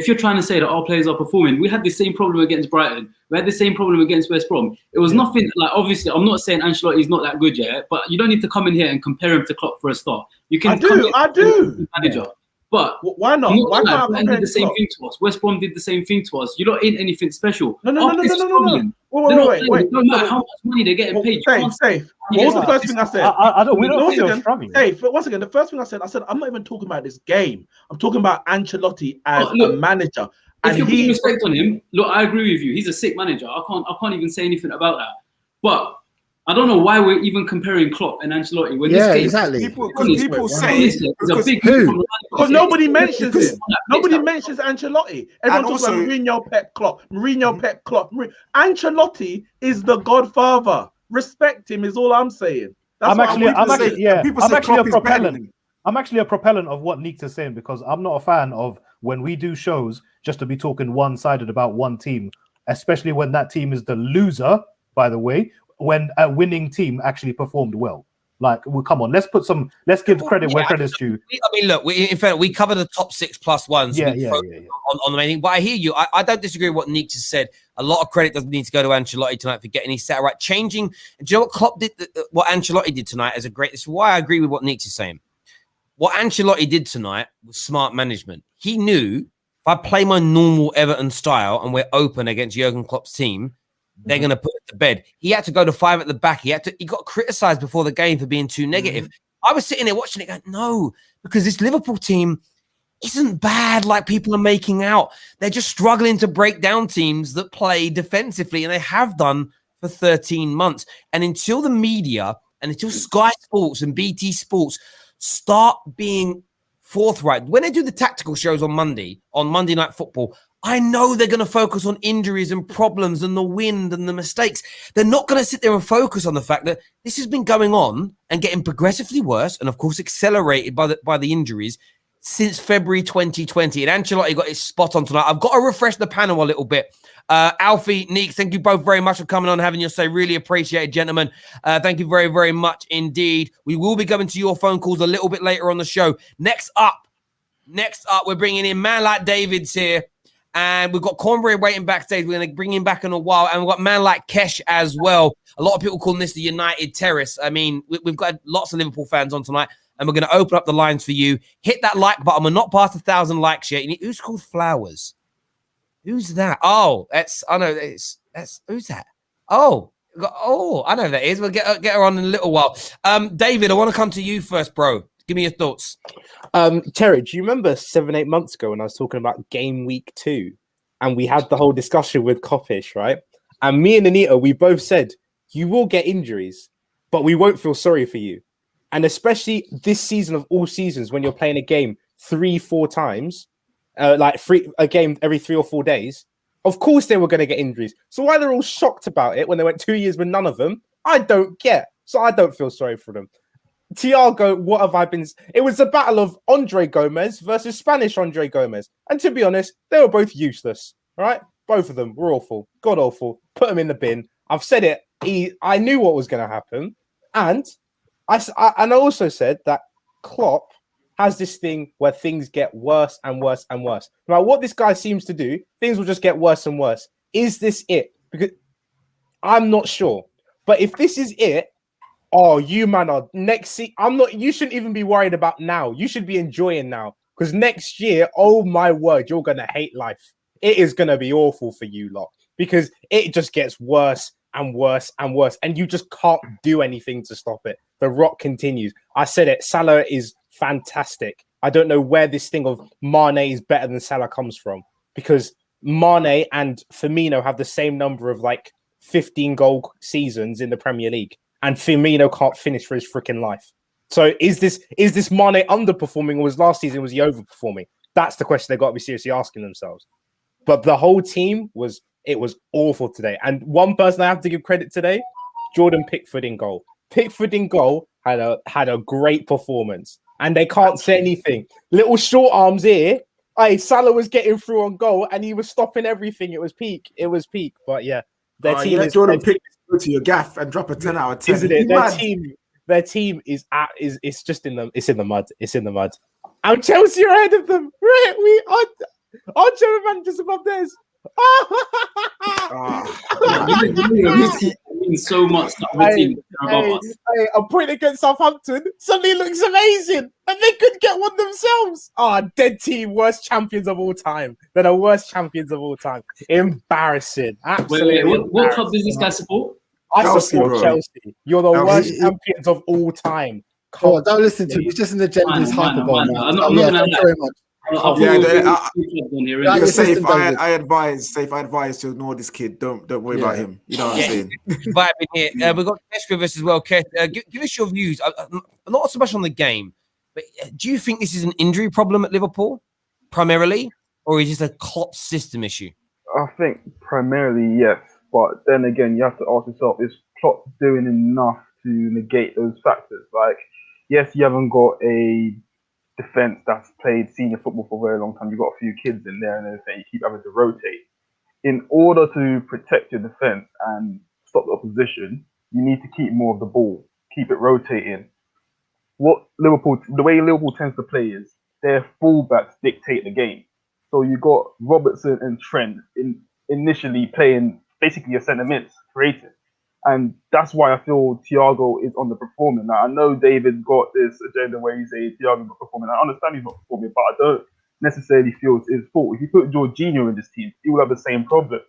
you're trying to say that our players are performing, we had the same problem against Brighton. We had the same problem against West Brom. It was nothing like, obviously, I'm not saying Ancelotti is not that good yet, but you don't need to come in here and compare him to Klopp for a start. You can I do. Manager. But why not? Why can't Brighton did the same thing to us. West Brom did the same thing to us. You don't ain't anything special. No. Wait. No matter how much money they're getting paid. Safe. What was the first thing I said? We don't think you're struggling. Safe. Once again, the first thing I said, I'm not even talking about this game. I'm talking about Ancelotti as a manager. If you're putting respect on him, look, I agree with you. He's a sick manager. I can't even say anything about that. But I don't know why we're even comparing Klopp and Ancelotti when this game. Exactly. People say because nobody mentions him. Nobody mentions Ancelotti. Everyone talks about Mourinho, Pep, Klopp. Ancelotti is the godfather. Respect him is all I'm saying. I'm actually a propellant of what Neeks is saying because I'm not a fan of when we do shows just to be talking one-sided about one team, especially when that team is the loser, by the way, when a winning team actually performed well. Like, well, come on, let's give credit where credit's due. I mean, look, in fact, we covered the top 6+1s on the main thing. But I hear you. I don't disagree with what Neeks has said. A lot of credit doesn't need to go to Ancelotti tonight for getting his set right. Changing. Do you know what Klopp did? What Ancelotti did tonight is this is why I agree with what Neeks is saying. What Ancelotti did tonight was smart management. He knew if I play my normal Everton style and we're open against Jurgen Klopp's team, they're going to put it to bed. He had to go to 5 at the back. He got criticised before the game for being too negative. I was sitting there watching it going, no, because this Liverpool team isn't bad like people are making out. They're just struggling to break down teams that play defensively, and they have done for 13 months. And until the media and until Sky Sports and BT Sports start being forthright, when they do the tactical shows on Monday Night Football, I know they're going to focus on injuries and problems and the wind and the mistakes. They're not going to sit there and focus on the fact that this has been going on and getting progressively worse and, of course, accelerated by the injuries since February 2020. And Ancelotti got his spot on tonight. I've got to refresh the panel a little bit. Alfie, Neeks, thank you both very much for coming on, having your say. Really appreciate it, gentlemen. Thank you very, very much indeed. We will be going to your phone calls a little bit later on the show. Next up, we're bringing in man like David's here. And we've got Cornbury waiting backstage. We're going to bring him back in a while. And we've got man like Kesh as well. A lot of people calling this the United Terrace. I mean, we've got lots of Liverpool fans on tonight. And we're going to open up the lines for you. Hit that like button. We're not past 1,000 likes yet. Who's called Flowers? Who's that? Oh, who's that? Oh, I know who that is. We'll get her on in a little while. David, I want to come to you first, bro. Give me your thoughts. Terry, do you remember 7-8 months ago when I was talking about game week 2 and we had the whole discussion with Kopish, right? And me and Anita, we both said, you will get injuries, but we won't feel sorry for you. And especially this season of all seasons, when you're playing a game 3-4 times, a game every 3 or 4 days, of course they were going to get injuries. So why they're all shocked about it when they went 2 years with none of them, I don't get. So I don't feel sorry for them. Thiago, what have I been? It was a battle of Andre Gomez versus Spanish Andre Gomez. And to be honest, they were both useless. All right? Both of them were awful. God awful. Put them in the bin. I've said it. I knew what was going to happen. And I also said that Klopp has this thing where things get worse and worse and worse. No matter what this guy seems to do, things will just get worse and worse. Is this it? Because I'm not sure. But if this is it, oh, you man are next season. You shouldn't even be worried about now. You should be enjoying now. Because next year, oh my word, you're gonna hate life. it is going to be awful for you lot because it just gets worse and worse and worse, and you just can't do anything to stop it. The rot continues. I said it. Salah is fantastic. I don't know where this thing of Mane is better than Salah comes from, because Mane and Firmino have the same number of like 15 goal seasons in the Premier League, and Firmino can't finish for his freaking life. So is this Mane underperforming, or was last season was he overperforming? That's the question they got to be seriously asking themselves. But the whole team was awful today. And one person I have to give credit today, Jordan Pickford in goal. Pickford in goal had a great performance, and they can't say anything. Little short arms here. Hey, Salah was getting through on goal, and he was stopping everything. It was peak. But yeah, their team is Jordan Pickford go to your gaff and drop a 10 out of 10. Isn't it? Their team is it's just in the mud. It's in the mud. And Chelsea are ahead of them. Our German manager's above theirs. It means so much that our team are above us. A point against Southampton suddenly looks amazing, and they could get one themselves. Dead team, worst champions of all time. They're the worst champions of all time. Embarrassing. Absolutely. Wait. What club does this guy support? I support Chelsea. You're the worst champions of all time. Oh, don't listen to me. It's just an agenda. Hyperbole. I'm not gonna very much. I advise to ignore this kid. Don't worry about him. You know what I'm saying? Vibing here. We've got Kesh with us as well. Kesh, give us your views. Not so much on the game, but do you think this is an injury problem at Liverpool primarily, or is this a Klopp system issue? I think primarily yes, but then again, you have to ask yourself: is Klopp doing enough to negate those factors? Like, yes, you haven't got a defense that's played senior football for a very long time. You've got a few kids in there and everything. You keep having to rotate. In order to protect your defense and stop the opposition, you need to keep more of the ball, keep it rotating. The way Liverpool tends to play is their fullbacks dictate the game. So you got Robertson and Trent initially playing basically a centre mid, creating. And that's why I feel Thiago is underperforming. Now, I know David's got this agenda where he's saying Thiago's not performing. I understand he's not performing, but I don't necessarily feel it's his fault. If you put Jorginho in this team, he will have the same problem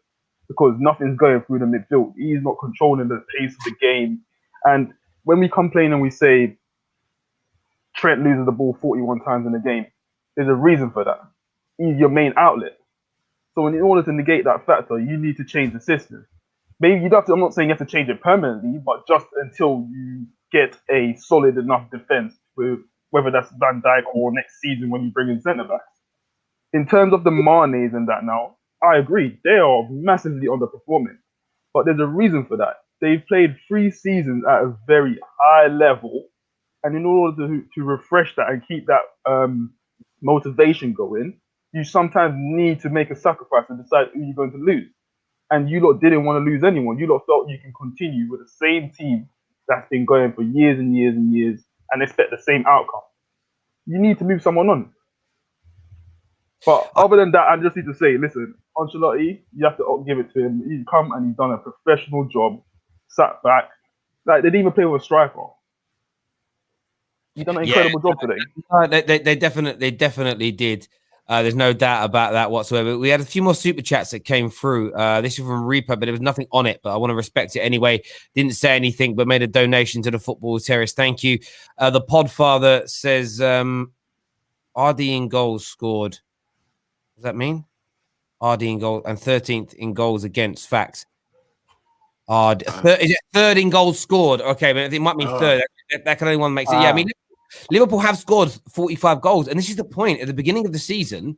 because nothing's going through the midfield. He's not controlling the pace of the game. And when we complain and we say Trent loses the ball 41 times in a game, there's a reason for that. He's your main outlet. So in order to negate that factor, you need to change the system. Maybe you don't have to, I'm not saying you have to change it permanently, but just until you get a solid enough defense, with whether that's Van Dijk or next season when you bring in centre backs. In terms of the Manes and that now, I agree. They are massively underperforming. But there's a reason for that. They've played 3 seasons at a very high level. And in order to refresh that and keep that motivation going, you sometimes need to make a sacrifice and decide who you're going to lose. And you lot didn't want to lose anyone. You lot felt you can continue with the same team that's been going for years and years and years and expect the same outcome. You need to move someone on. But other than that, I just need to say, listen, Ancelotti, you have to give it to him. He's come and he's done a professional job, sat back. Like, they didn't even play with a striker. He's done an incredible job today. They definitely did. There's no doubt about that whatsoever. We had a few more super chats that came through. This is from Reaper, but there was nothing on it. But I want to respect it anyway. Didn't say anything, but made a donation to the Football Terrace. Thank you. The Podfather says, RD in goals scored. What does that mean? RD in goal and 13th in goals against. Facts. Is it third in goals scored? Okay, but it might mean third. That can only one make sense. Yeah, I mean, Liverpool have scored 45 goals, and this is the point. At the beginning of the season,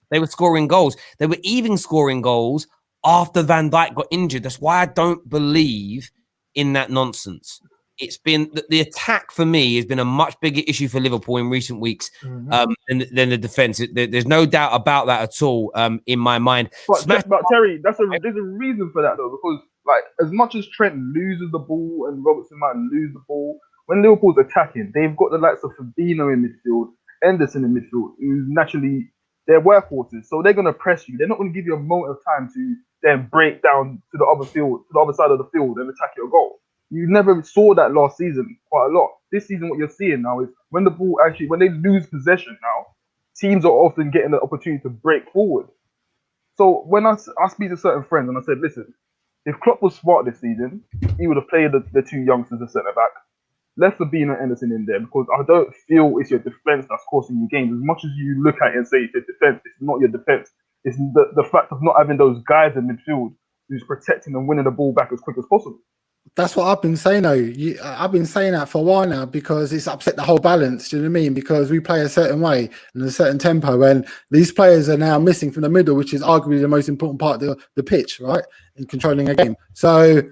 they were scoring goals. They were even scoring goals after Van Dijk got injured. That's why I don't believe in that nonsense. It's been the attack for me has been a much bigger issue for Liverpool in recent weeks than the defense. There's no doubt about that at all in my mind. But Terry, there's a reason for that though, because like as much as Trent loses the ball and Robertson might lose the ball, when Liverpool's attacking, they've got the likes of Fabinho in midfield, Henderson in midfield, who's naturally they're workhorses, so they're going to press you. They're not going to give you a moment of time to then break down to the other field, to the other side of the field, and attack your goal. You never saw that last season quite a lot. This season, what you're seeing now is when the ball when they lose possession now, teams are often getting the opportunity to break forward. So when I speak to certain friends and I said, listen, if Klopp was smart this season, he would have played the two youngsters at centre back. Left Sabine and Anderson in there because I don't feel it's your defence that's costing you games. As much as you look at it and say it's your defence, it's not your defence. It's the fact of not having those guys in midfield who's protecting and winning the ball back as quick as possible. That's what I've been saying though. I've been saying that for a while now because it's upset the whole balance. Do you know what I mean? Because we play a certain way and a certain tempo, and these players are now missing from the middle, which is arguably the most important part of the pitch, right? In controlling a game. So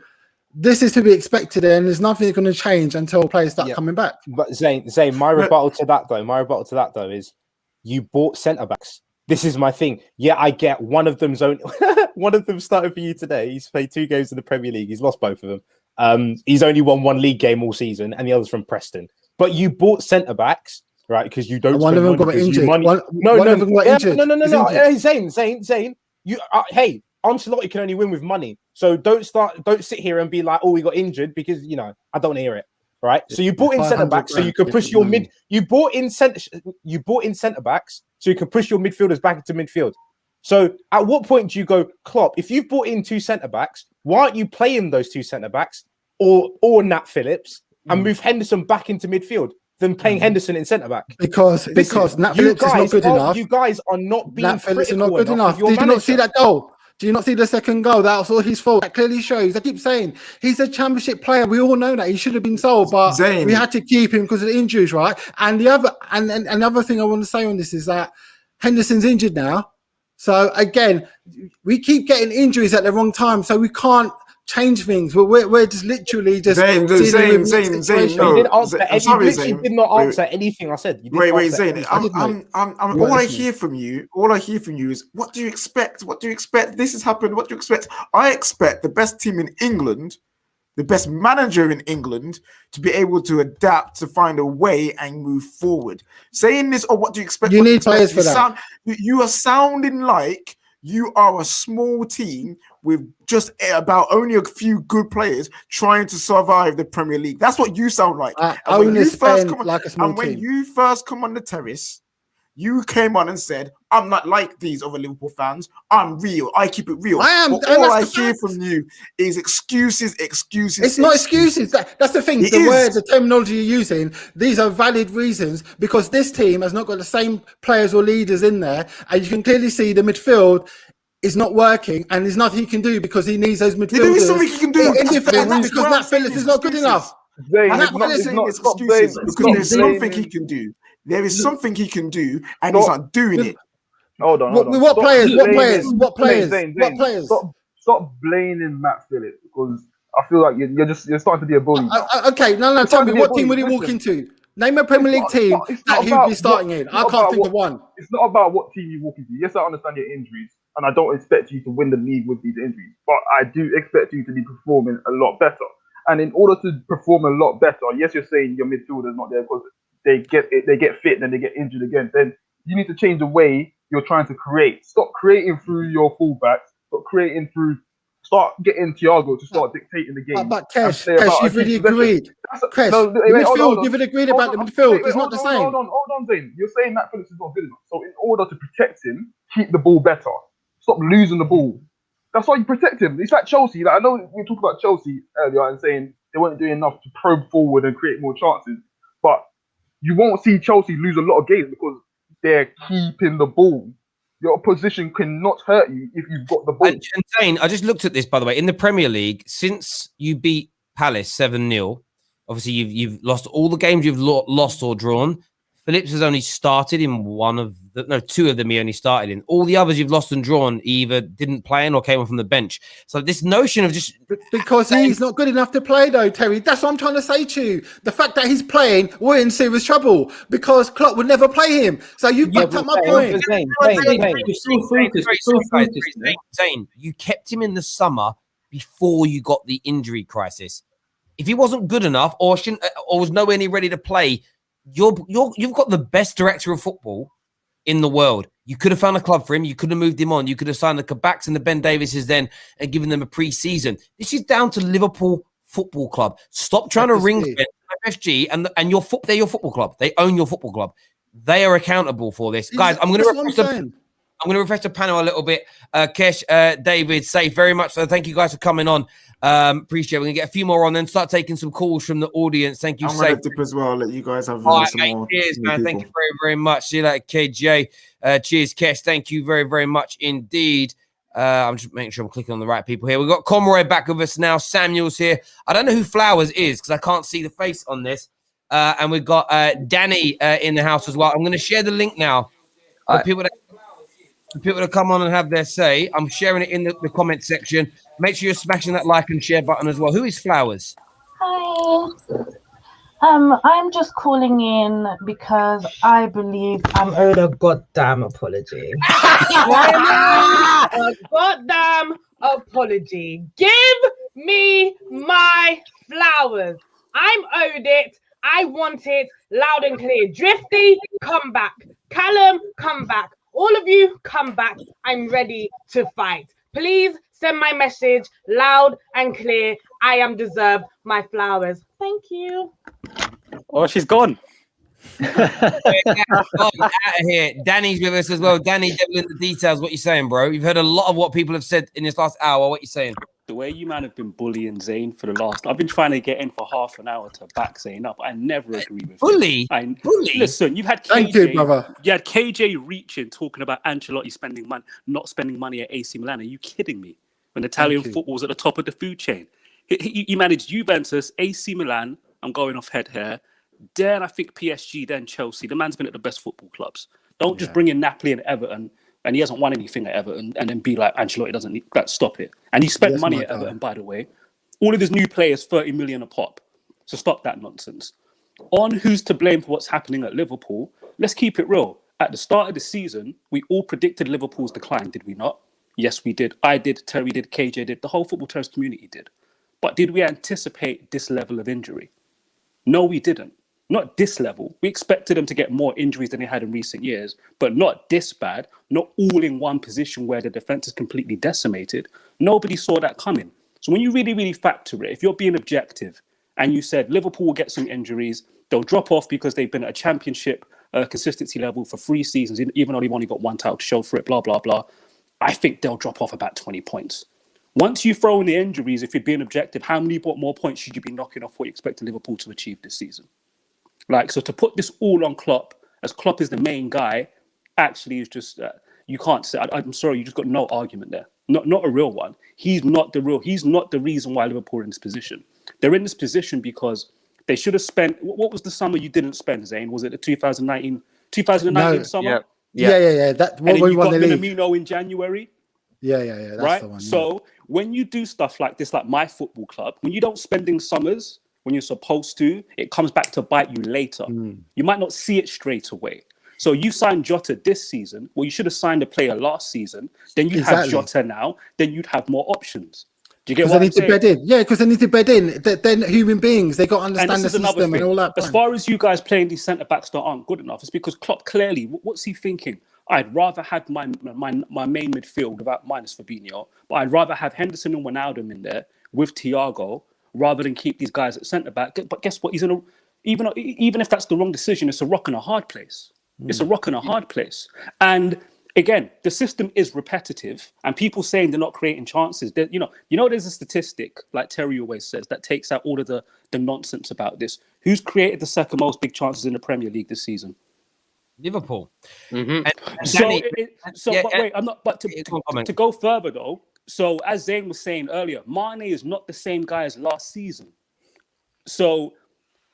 this is to be expected, and there's nothing that's going to change until players start coming back. But Zain, my rebuttal to that though is you bought centre backs. This is my thing. Yeah, I get one of them's only one of them started for you today. He's played 2 games in the Premier League. He's lost both of them. He's only won 1 league game all season, and the other's from Preston. But you bought centre backs, right? Because you don't. One of them got injured. One of them got injured. No. Hey, Zain. You. Hey, Ancelotti can only win with money. So don't sit here and be like, oh, we got injured because I don't want to hear it. Right. So you bought in centre backs so you could push your mid. You bought in centre backs so you can push your midfielders back into midfield. So at what point do you go, Klopp, if you've brought in 2 centre backs, why aren't you playing those 2 centre backs or Nat Phillips and move Henderson back into midfield than playing Henderson in centre back? Because Nat Phillips is not good enough. You guys are not being Nat Phillips is not critical good enough. Did you not see that goal? Do you not see the second goal? That was all his fault. That clearly shows. I keep saying he's a championship player. We all know that he should have been sold, but Zain, we had to keep him because of the injuries, right? And the other and another thing I want to say on this is that Henderson's injured now. So again, we keep getting injuries at the wrong time, so we can't change things. We're just literally just Zain. No, you did not answer anything I said. Wait, Zain. All I hear from you is what do you expect? What do you expect? This has happened. What do you expect? I expect the best team in England, the best manager in England, to be able to adapt, to find a way and move forward. Saying this, or what do you expect? You need players for that. You are sounding like you are a small team with just about only a few good players trying to survive the Premier League. That's what you sound like. When you first come on the terrace, you came on and said, I'm not like these other Liverpool fans. I'm real. I keep it real. I am. But all I hear from you is excuses. It's not excuses. That's the thing. The terminology you're using, these are valid reasons because this team has not got the same players or leaders in there. And you can clearly see the midfield is not working and there's nothing he can do because he needs those midfielders. There is something he can do. In defense because Nat Phillips is not good enough. There's something he can do. There is something he can do, and he's not doing it. Hold on. What players? Stop blaming Matt Phillips because I feel like you're starting to be a bully. Okay, no. Tell me, what team would he walk into? Name a Premier League team that he would be starting in. I can't think of one. It's not about what team you walk into. Yes, I understand your injuries, and I don't expect you to win the league with these injuries, but I do expect you to be performing a lot better. And in order to perform a lot better, yes, you're saying your midfield is not there because they get fit and then they get injured again. Then you need to change the way you're trying to create. Stop creating through your fullbacks. Start getting Thiago to start dictating the game. But Kesh, you've really agreed. Midfield, you've agreed about the midfield. It's not the same. Hold on, Zain. You're saying Matt Phillips is not good enough. So in order to protect him, keep the ball better. Stop losing the ball. That's why you protect him. It's like Chelsea. Like I know we talked about Chelsea earlier and saying they weren't doing enough to probe forward and create more chances. But you won't see Chelsea lose a lot of games because they're keeping the ball. Your opposition cannot hurt you if you've got the ball. And Zain, I just looked at this, by the way, in the Premier League, since you beat Palace 7-0, obviously you've lost all the games you've lost or drawn. Phillips has only started in two of them he only started in. All the others you've lost and drawn, he either didn't play in or came on from the bench. So this notion of just... Because he's not good enough to play though, Terry. That's what I'm trying to say to you. The fact that he's playing, we're in serious trouble because Klopp would never play him. So you backed up my point. Zain, you kept him in the summer before you got the injury crisis. If he wasn't good enough or was nowhere near ready to play, you've got the best director of football in the world. You could have found a club for him. You could have moved him on. You could have signed the Kabaks and the Ben Davises then and given them a pre-season. This is down to Liverpool Football Club. Stop trying to ring FSG and they're your football club. They own your football club. They are accountable for this. Guys, I'm going I'm going to refresh the panel a little bit. Kesh, David, Safe, very much so. Thank you guys for coming on. Appreciate it. We're going to get a few more on, then start taking some calls from the audience. Thank you, I'm Safe. going to dip as well. Let you guys have All right, some mate, more. cheers, man. People. Thank you very, very much. See you later, KJ. Cheers, Kesh. Thank you very, very much indeed. I'm just making sure I'm clicking on the right people here. We've got Conroy back with us now. Samuel's here. I don't know who Flowers is because I can't see the face on this. And we've got Danny in the house as well. I'm going to share the link now for people to come on and have their say. I'm sharing it in the comment section. Make sure you're smashing that like and share button as well. Who is Flowers? Hi. I'm just calling in because I believe I'm owed a goddamn apology. A goddamn apology. Give me my flowers. I'm owed it. I want it loud and clear. Drifty, come back. Callum, come back. All of you, come back. I'm ready to fight. Please send my message loud and clear. I am deserved my flowers. Thank you. Oh, she's gone. Out of here. Danny's with us as well. Danny, devil in the details. What you saying, bro? You've heard a lot of what people have said in this last hour. What you saying? The way you man have been bullying Zain for the last... I've been trying to get in for half an hour to back Zain up. I never agree with Bully? Bully? Listen, you've had KJ... Thank you, brother. You had KJ reaching, talking about Ancelotti spending money, not spending money at AC Milan. Are you kidding me? When Italian football's at the top of the food chain. He managed Juventus, AC Milan. I'm going off head here. Then I think PSG, then Chelsea. The man's been at the best football clubs. Don't just bring in Napoli and Everton, and he hasn't won anything at Everton, and then be like, Ancelotti doesn't need that. Stop it. And he spent money at Everton, by the way. All of his new players, 30 million a pop. So stop that nonsense. On who's to blame for what's happening at Liverpool, let's keep it real. At the start of the season, we all predicted Liverpool's decline, did we not? Yes, we did. I did, Terry did, KJ did, the whole football terrorist community did. But did we anticipate this level of injury? No, we didn't. Not this level. We expected them to get more injuries than they had in recent years, but not this bad, not all in one position where the defense is completely decimated. Nobody saw that coming. So when you really, really factor it, if you're being objective and you said Liverpool will get some injuries, they'll drop off because they've been at a championship consistency level for 3 seasons, even though they've only got 1 title to show for it, blah, blah, blah. I think they'll drop off about 20 points. Once you throw in the injuries, if you're being objective, how many more points should you be knocking off what you expect Liverpool to achieve this season? Like, so to put this all on Klopp, as Klopp is the main guy, actually is just, you can't say, I'm sorry, you just got no argument there. Not a real one. He's not the reason why Liverpool are in this position. They're in this position because they should have spent, what was the summer you didn't spend, Zain? Was it the 2019 summer? Yeah. That and then we you won got the league. Minamino in January. Yeah. That's right? the one. Yeah. So when you do stuff like this, like my football club, when you don't spend in summers, when you're supposed to, it comes back to bite you later. You might not see it straight away. So you signed Jota this season. Well, you should have signed a player last season. Then you'd have Jota now. Then you'd have more options. Do you get what I'm saying? Bed in. Yeah, because they need to bed in. They're human beings. They got to understand the system and all that. As far as you guys playing these centre-backs that aren't good enough, it's because Klopp clearly, what's he thinking? I'd rather have my main midfield without minus Fabinho, but I'd rather have Henderson and Wijnaldum in there with Thiago rather than keep these guys at centre-back. But guess what? He's in a, even if that's the wrong decision, it's a rock and a hard place. It's a rock and a hard place. And again, the system is repetitive, and people saying they're not creating chances. You know, there's a statistic, like Terry always says, that takes out all of the nonsense about this. Who's created the second most big chances in the Premier League this season? Liverpool. But to go further though, so as Zain was saying earlier, Mane is not the same guy as last season. So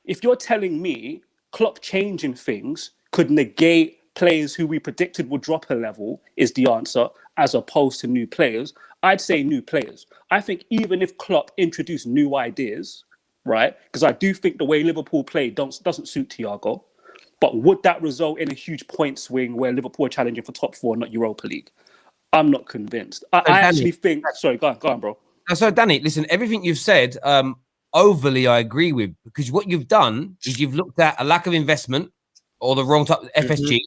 if you're telling me Klopp changing things could negate players who we predicted would drop a level is the answer, as opposed to new players, I'd say new players. I think even if Klopp introduced new ideas, right? Because I do think the way Liverpool play doesn't suit Thiago. But would that result in a huge point swing where Liverpool are challenging for top 4, not Europa League? I'm not convinced. I actually think... Sorry, go on, bro. So, Danny, listen, everything you've said, overly I agree with. Because what you've done is you've looked at a lack of investment or the wrong type of FSG.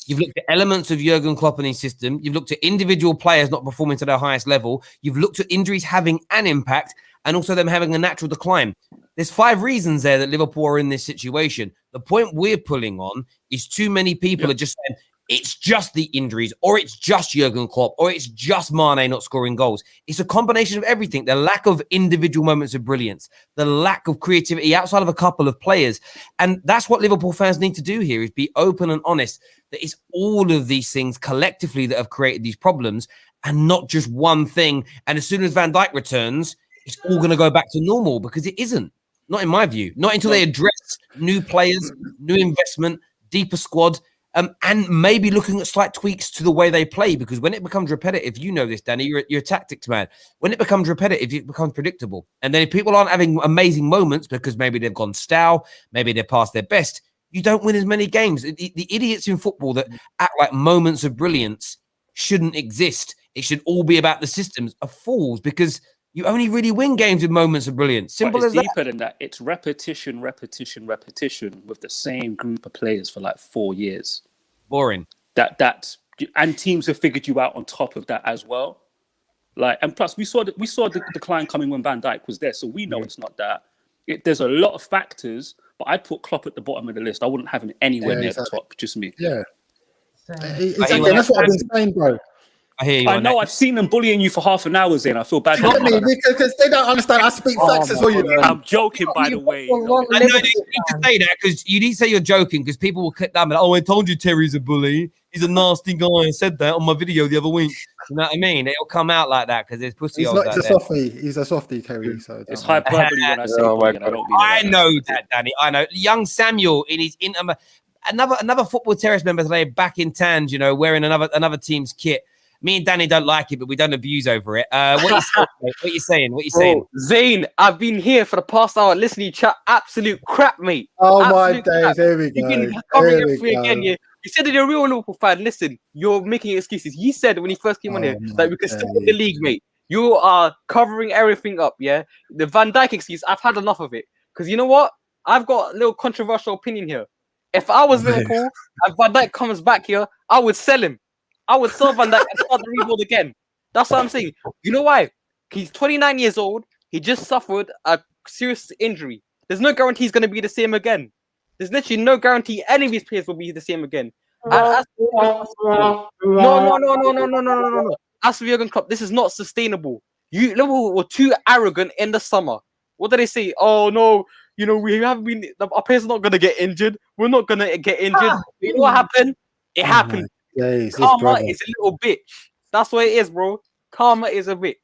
You've looked at elements of Jurgen Klopp and his system. You've looked at individual players not performing to their highest level. You've looked at injuries having an impact and also them having a natural decline. There's 5 reasons there that Liverpool are in this situation. The point we're pulling on is too many people are just saying, it's just the injuries, or it's just Jurgen Klopp, or it's just Mane not scoring goals. It's a combination of everything. The lack of individual moments of brilliance, the lack of creativity outside of a couple of players. And that's what Liverpool fans need to do here, is be open and honest that it's all of these things collectively that have created these problems and not just one thing. And as soon as Van Dijk returns, it's all going to go back to normal, because it isn't. Not in my view. Not until they address new players, new investment, deeper squad, and maybe looking at slight tweaks to the way they play. Because when it becomes repetitive, you know this, Danny, you're a tactics man. When it becomes repetitive, it becomes predictable. And then if people aren't having amazing moments because maybe they've gone stale, maybe they're past their best, you don't win as many games. The idiots in football that act like moments of brilliance shouldn't exist. It should all be about the systems are fools, because you only really win games with moments of brilliance. Simple as that. It's deeper than that. It's repetition with the same group of players for like 4 years. Boring. And teams have figured you out on top of that as well. Like, and plus we saw the decline coming when Van Dijk was there, so we know it's not that. There's a lot of factors, but I'd put Klopp at the bottom of the list. I wouldn't have him anywhere near the top. Just me. Yeah. Exactly. That's what I've been saying, bro. I hear you. I know. I've seen them bullying you for half an hour, Zain. I feel bad. Because they don't understand. I speak facts as well. You know. I'm joking, by the way. I know you need to say that, because you need to say you're joking, because people will click down and I told you Terry's a bully. He's a nasty guy. I said that on my video the other week. You know what I mean? It'll come out like that because there's pussy holes out there. He's a softie, Terry. So it's hyperbole when I say bullying. I know that, Danny. I know. Young Samuel in his another football terrace member today, back in Tange, wearing another team's kit. Me and Danny don't like it, but we don't abuse over it. What are you saying? What are you saying? Zain, I've been here for the past hour listening to chat. Absolute crap, mate. Oh, absolute my days. Here we go. You've been covering everything again. Yeah. You said that you're a real Liverpool fan. Listen, you're making excuses. You said when he first came on here that we could still win the league, mate. You are covering everything up, yeah? The Van Dijk excuse, I've had enough of it. Because you know what? I've got a little controversial opinion here. If I was Liverpool and Van Dijk comes back here, I would sell him. I would sell Van Dijk and start the rebuild again. That's what I'm saying. You know why? He's 29 years old. He just suffered a serious injury. There's no guarantee he's going to be the same again. There's literally no guarantee any of these players will be the same again. No. As for Jurgen Klopp, this is not sustainable. Liverpool were too arrogant in the summer. What did they say? Oh no, we haven't been. Our players are not going to get injured. We're not going to get injured. You know what happened? It happened. Karma is a little bitch. That's what it is, bro. Karma is a bitch.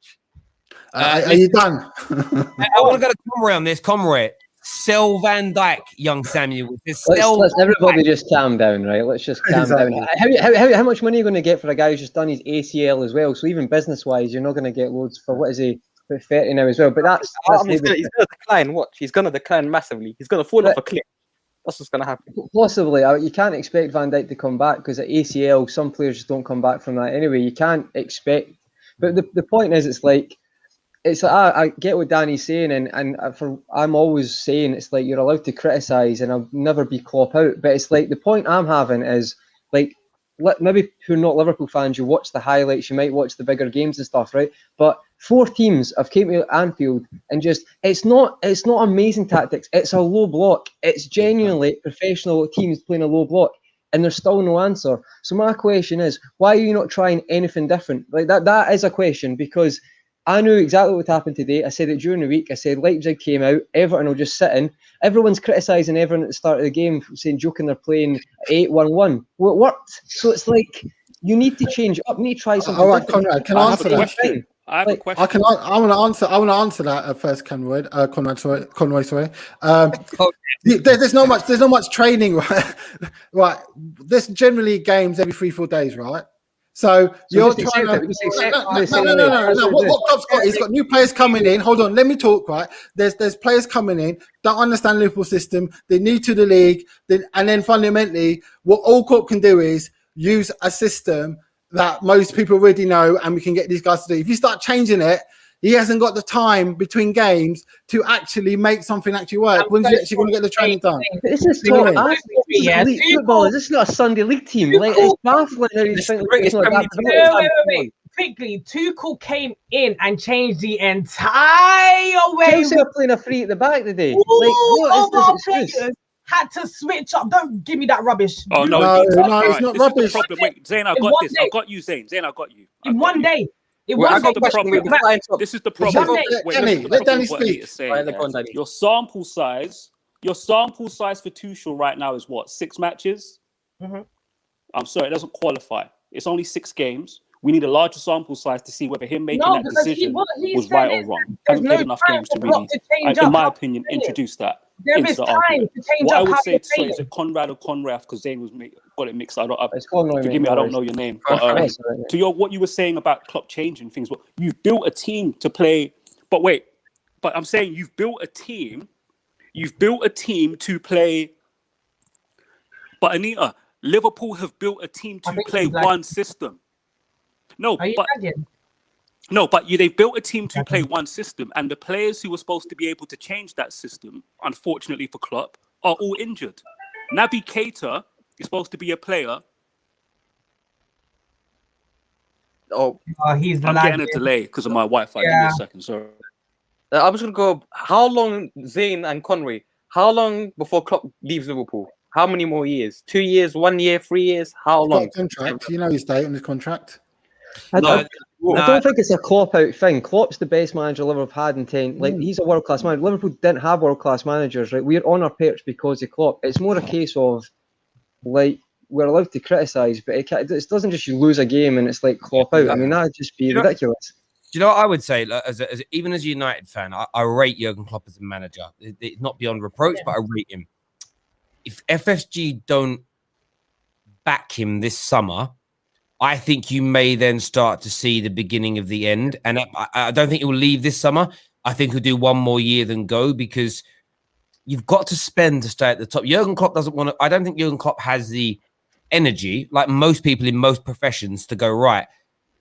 Are you done? I want to go to Conroy on this. Conroy, sell Van Dijk, young Samuel. Let's everybody just calm down, right? Let's just calm down. How much money are you going to get for a guy who's just done his ACL as well? So even business-wise, you're not going to get loads for, what is he, 30 now as well? But that's he's going to decline. Watch, he's going to decline massively. He's going to fall off a cliff. That's what's going to happen. Possibly. You can't expect Van Dijk to come back because at ACL, some players just don't come back from that anyway. You can't expect. But the point is, it's like I get what Danny's saying, and I'm always saying it's like you're allowed to criticise, and I'll never be Klopp out. But it's like the point I'm having is like maybe who are not Liverpool fans, you watch the highlights, you might watch the bigger games and stuff, right? But 4 teams have came to Anfield and just it's not amazing tactics. It's a low block. It's genuinely professional teams playing a low block, and there's still no answer. So my question is, why are you not trying anything different? Like that is a question, because I knew exactly what happened today. I said it during the week. I said Leipzig came out, Everton will just sit in. Everyone's criticising Everton at the start of the game, joking they're playing 8-1-1. Well, it worked. So it's like you need to change up. You need to try something. All right, Conrad, can I answer that? I have a question. I want to answer that at first, Conroy. Sorry. There's not much training, right? Right. There's generally games every 3-4 days, right? So you're trying to. No. What Klopp's got? He's got new players coming in. Hold on, let me talk. Right, there's players coming in, don't understand Liverpool system. They're new to the league. And then fundamentally, what all Klopp can do is use a system that most people already know, and we can get these guys to do. If you start changing it, he hasn't got the time between games to actually make something actually work. When's he actually going to get the training done? This is elite football. This is not a Sunday league team. Like, it's baffling how you think it's not that. Wait. Quickly, Tuchel came in and changed the entire way. Chelsea are playing a free at the back today. Like, what is this excuse? had to switch up. Don't give me that rubbish. Oh Do no, not it's switch up. no, it's not this is rubbish. the problem. Wait, Zain, I In got one this. day. I got you, Zain. Zain, I got you. In one day. In Wait, I one got day. a question. Wait, before I interrupt. This is the One problem. day. Wait, Danny, this is the let problem Danny with what speak. Anita's saying. Right, go yeah. on, Danny. Your sample size for Tuchel right now is what? 6 matches? Mhm. I'm sorry, it doesn't qualify. It's only 6 games. We need a larger sample size to see whether him making No, that because decision what he was said right or is wrong. there's Haven't no played enough time games to for Klopp really, to change in up my how opinion, he's playing. introduce that There into is the time argument. to change What I up would how say, you're sorry, is playing. it Conrad or Conrad? Because Zain was got it mixed. It's Conroy, Forgive me, mate, I no don't know worries. your name. Go But for it. That's all right, mate. to what you were saying about Klopp changing things, well, you've built a team to play. But wait, but I'm saying you've built a team. You've built a team to play. But Anita, Liverpool have built a team I to think play he's like, one system. No, are you but lagging? they've built a team to play one system, and the players who were supposed to be able to change that system, unfortunately for Klopp, are all injured. Naby Keita is supposed to be a player. Oh, He's I'm lagging. getting a delay because of my Wi-Fi. Give me Yeah. a second, sorry. I'm just gonna go. How long, Zain and Conway? How long before Klopp leaves Liverpool? How many more years? 2 years? 1 year? 3 years? How He's got a long? contract. You know his date on his contract. I No, don't think it's a Klopp out thing. Klopp's the best manager Liverpool have had in 10. Like, Mm. he's a world class manager. Liverpool didn't have world class managers, right? We're on our perch because of Klopp. It's more a case of, like, we're allowed to criticise, but it doesn't just you lose a game and it's like Klopp out. I mean, that would just be ridiculous. Do you know what I would say? Like, even as a United fan, I rate Jurgen Klopp as a manager. It's not beyond reproach, but I rate him. If FSG don't back him this summer, I think you may then start to see the beginning of the end. And I don't think he will leave this summer. I think he'll do one more year than go, because you've got to spend to stay at the top. Jurgen Klopp doesn't want to. I don't think Jurgen Klopp has the energy, like most people in most professions, to go, right,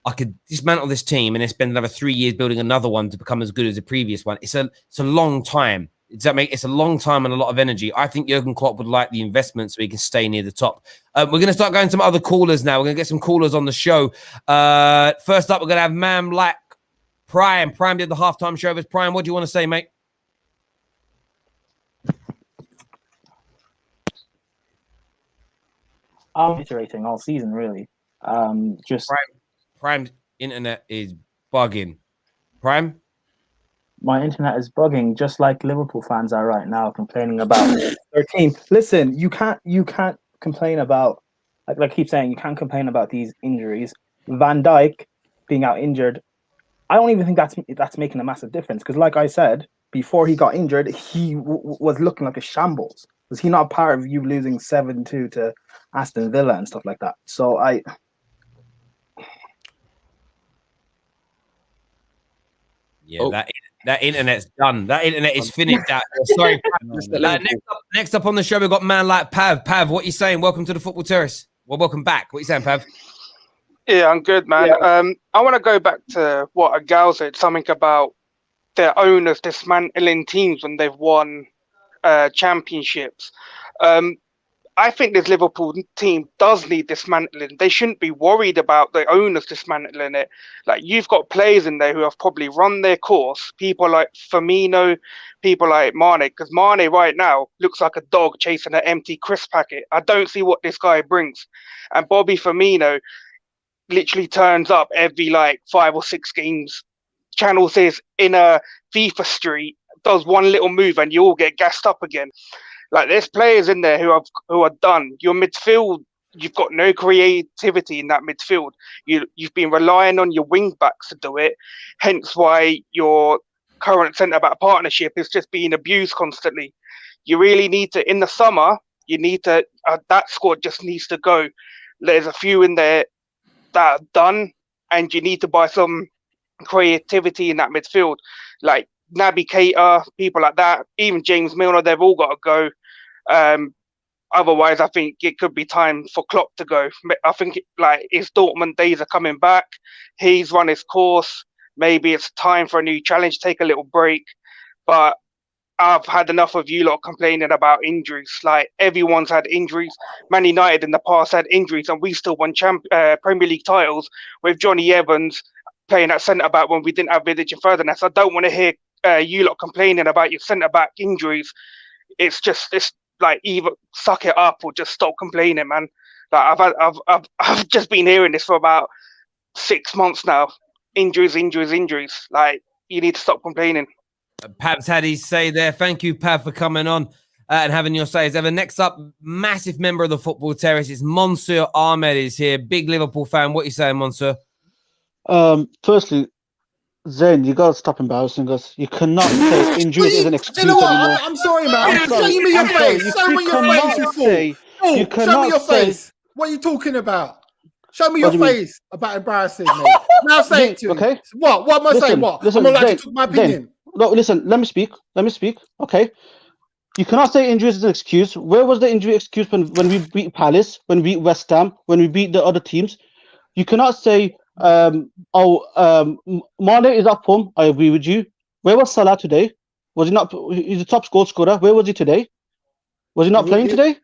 I could dismantle this team and then spend another 3 years building another one to become as good as the previous one. It's a long time. Does that make? It's a long time and a lot of energy. I think Jurgen Klopp would like the investment so he can stay near the top. We're going to start going to some other callers now. We're going to get some callers on the show. First up, we're going to have man like Prime. Prime did the halftime show of his. Prime, what do you want to say, mate? I'm iterating all season, really. Just Prime's internet is bugging. Prime? My internet is bugging, just like Liverpool fans are right now, complaining about their team. Listen, you can't complain about, like I keep saying, you can't complain about these injuries. Van Dijk being out injured, I don't even think that's making a massive difference, because, like I said, before he got injured, he was looking like a shambles. Was he not part of you losing 7-2 to Aston Villa and stuff like that? So That internet's done. That internet is finished. Sorry. Next up on the show, we've got man like Pav. Pav, what are you saying? Welcome to the Football Terrace. Well, welcome back. What are you saying, Pav? Yeah, I'm good, man. Yeah. I want to go back to what Egal said, something about their owners dismantling teams when they've won championships. I think this Liverpool team does need dismantling. They shouldn't be worried about the owners dismantling it. Like, you've got players in there who have probably run their course. People like Firmino, people like Mane, because Mane right now looks like a dog chasing an empty crisp packet. I don't see what this guy brings. And Bobby Firmino literally turns up every 5 or 6 games. Channel says in a FIFA street, does one little move and you all get gassed up again. Like, there's players in there who are done. Your midfield, you've got no creativity in that midfield. You've been relying on your wing backs to do it. Hence why your current centre back partnership is just being abused constantly. You really need to, in the summer, you need to. That squad just needs to go. There's a few in there that are done, and you need to buy some creativity in that midfield, like Naby Keita, people like that, even James Milner. They've all got to go. Otherwise, I think it could be time for Klopp to go. I think his Dortmund days are coming back. He's run his course. Maybe it's time for a new challenge, take a little break. But I've had enough of you lot complaining about injuries. Like, everyone's had injuries. Man United in the past had injuries, and we still won Premier League titles with Johnny Evans playing at centre back when we didn't have Vidic and Ferdinand. I don't want to hear you lot complaining about your centre back injuries. It's like either suck it up or just stop complaining, man. Like I've just been hearing this for about 6 months now. Injuries. Like, you need to stop complaining. Pav's had his say there. Thank you, Pav, for coming on and having your say as ever. Next up, massive member of the Football Terrace is Monsorr Ahmed is here. Big Liverpool fan. What are you saying, Monsorr? Firstly, Zain, you gotta stop embarrassing us. You cannot say injuries is an excuse You know what? anymore. I'm sorry, man. I'm sorry. Show me your I'm sorry. face. Show me your face, you fool. You Show me cannot your say. face. What are you talking about? Show me What your do you mean? face about embarrassing me. Now say it to me. Okay. What? What am I saying? What? Listen, I'm allowed Zain, to talk my opinion. Zain, no, listen. Let me speak. Okay. You cannot say injuries is an excuse. Where was the injury excuse when we beat Palace, when we beat West Ham, when we beat the other teams? You cannot say, Mane is up form. I agree with you. Where was Salah today? Was he not? He's the top goal scorer. Where was he today? Was he not playing today?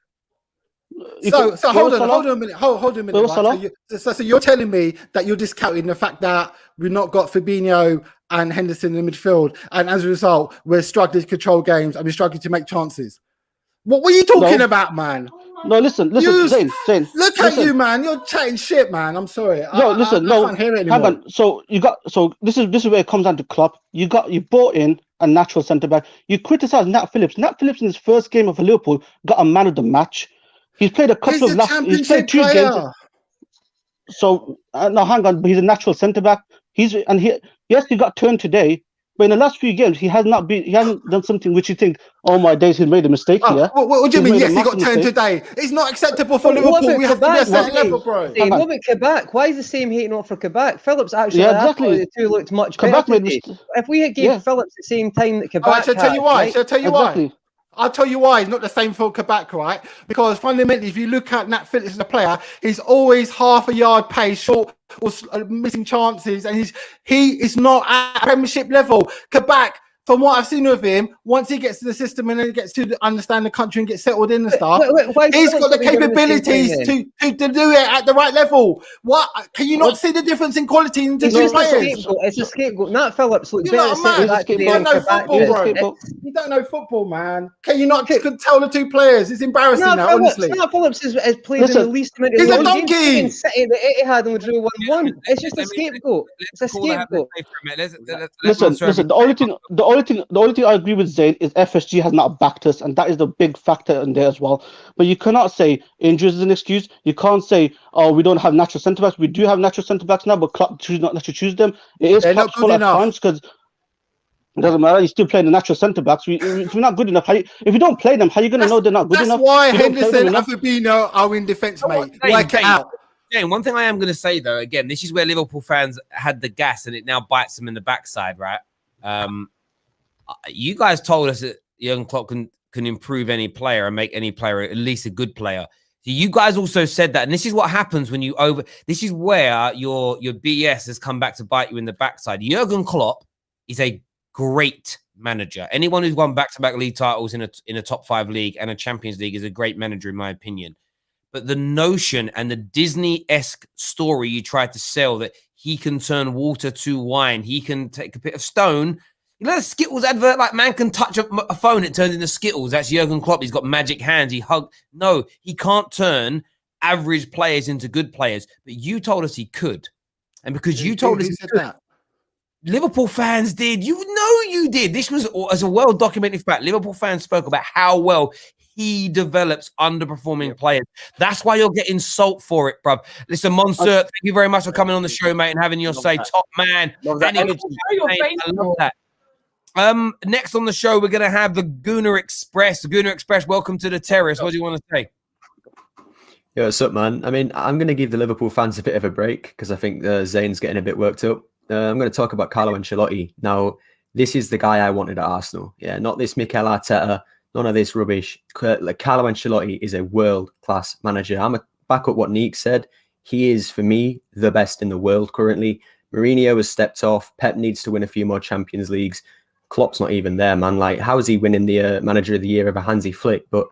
So hold on a minute. Hold on a minute. Right? So you're telling me that you're discounting the fact that we've not got Fabinho and Henderson in the midfield, and as a result, we're struggling to control games and we're struggling to make chances. What were you talking about, man? No, listen, Zain. Look at you, man. You're chatting shit, man. I'm sorry. I can't hear it anymore. Hang on. So this is where it comes down to Klopp. You bought in a natural centre back. You criticised Nat Phillips. Nat Phillips in his first game of Liverpool got a man of the match. He's played a couple of last. He's played 2 games. So no, hang on. But he's a natural centre back. Yes, he got turned today. But in the last few games, he hasn't done something which you think, oh my days, he's made a mistake here. What do you mean? Yes, he got turned today. It's not acceptable for Liverpool. We have to be at a certain level, bro. What about Quebec? Why is the same hate not for Quebec? Phillips actually, I thought the two looked much better today. If we had gave Phillips the same time that Quebec Shall I tell you why? right? Shall I tell you why? I'll tell you why it's not the same for Quebec, right? Because fundamentally, if you look at Nat Phillips as a player, he's always half a yard pace short or missing chances, and he is not at Premiership level. Quebec, from what I've seen of him, once he gets to the system and then he gets to understand the country and get settled in and stuff, he's got the capabilities to do it at the right level. What can you not see the difference in quality in the two players? It's a scapegoat. Nat Phillips looks You're not a man. better. You don't know football, bro. You don't know football, man. Can you not tell the two players? It's embarrassing now, honestly. Nat Phillips has played in the least amount of He's a donkey. City that Etihad and drew 1-1. It's just a scapegoat. It's a scapegoat. Listen. The only thing I agree with Zain is FSG has not backed us, and that is the big factor in there as well. But you cannot say injuries is an excuse. You can't say, oh, we don't have natural centre backs. We do have natural centre backs now, but Klopp choose not to choose them. It is Klopp's fault at times because it doesn't matter. You're still playing the natural centre backs. If you're not good enough, if you don't play them, how are you going to know they're not good enough? That's why Henderson and Fabinho are in defence, mate. Work it out. Jane, one thing I am going to say though, again, this is where Liverpool fans had the gas, and it now bites them in the backside, right? You guys told us that Jurgen Klopp can improve any player and make any player at least a good player. So you guys also said that, and this is what happens when you this is where your BS has come back to bite you in the backside. Jurgen Klopp is a great manager. Anyone who's won back-to-back league titles in a top 5 league and a Champions League is a great manager, in my opinion. But the notion and the Disney-esque story you tried to sell that he can turn water to wine, he can take a bit of stone. You know the Skittles advert, like man can touch a phone, it turns into Skittles. That's Jurgen Klopp. He's got magic hands. No, he can't turn average players into good players. But you told us he could. And because you told us he could, that? Liverpool fans did. You know you did. This was as a well-documented fact. Liverpool fans spoke about how well he develops underperforming players. That's why you're getting salt for it, bruv. Listen, Monsorr, thank you very much for coming on the show, mate, and having your say. Top man. I love that. Next on the show, we're going to have the Gooner Express. The Gooner Express, welcome to the terrace. What do you want to say? Yo, what's up, man? I mean, I'm going to give the Liverpool fans a bit of a break because I think Zain's getting a bit worked up. I'm going to talk about Carlo Ancelotti. Now, this is the guy I wanted at Arsenal. Yeah, not this Mikel Arteta, none of this rubbish. Like, Carlo Ancelotti is a world-class manager. I'm going to back up what Neek said. He is, for me, the best in the world currently. Mourinho has stepped off. Pep needs to win a few more Champions Leagues. Klopp's not even there, man. Like, how is he winning the Manager of the Year over Hansi Flick? But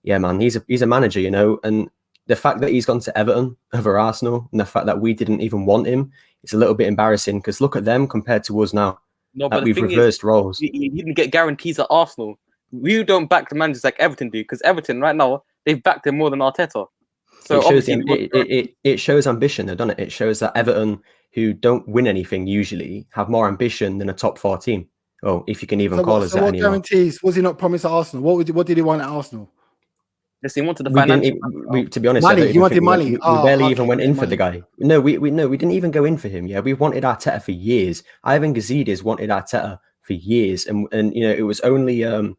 yeah, man, he's a manager, you know. And the fact that he's gone to Everton over Arsenal, and the fact that we didn't even want him, it's a little bit embarrassing because look at them compared to us now. No, but we've reversed roles. He didn't get guarantees at Arsenal. we don't back the managers like Everton do, because Everton right now they've backed him more than Arteta. So it shows, obviously, it shows ambition, though, doesn't it? It shows that Everton, who don't win anything usually, have more ambition than a top 4 team. Oh, if you can even call us that what anymore. guarantees was he not promised at Arsenal? What did he want at Arsenal? yes, he wanted the We didn't. financial. To be honest, Money. I don't He even wanted think money. we barely even went in for the guy. No, we didn't even go in for him. Yeah, we wanted Arteta for years. Ivan Gazidis wanted Arteta for years, and you know, it was only Don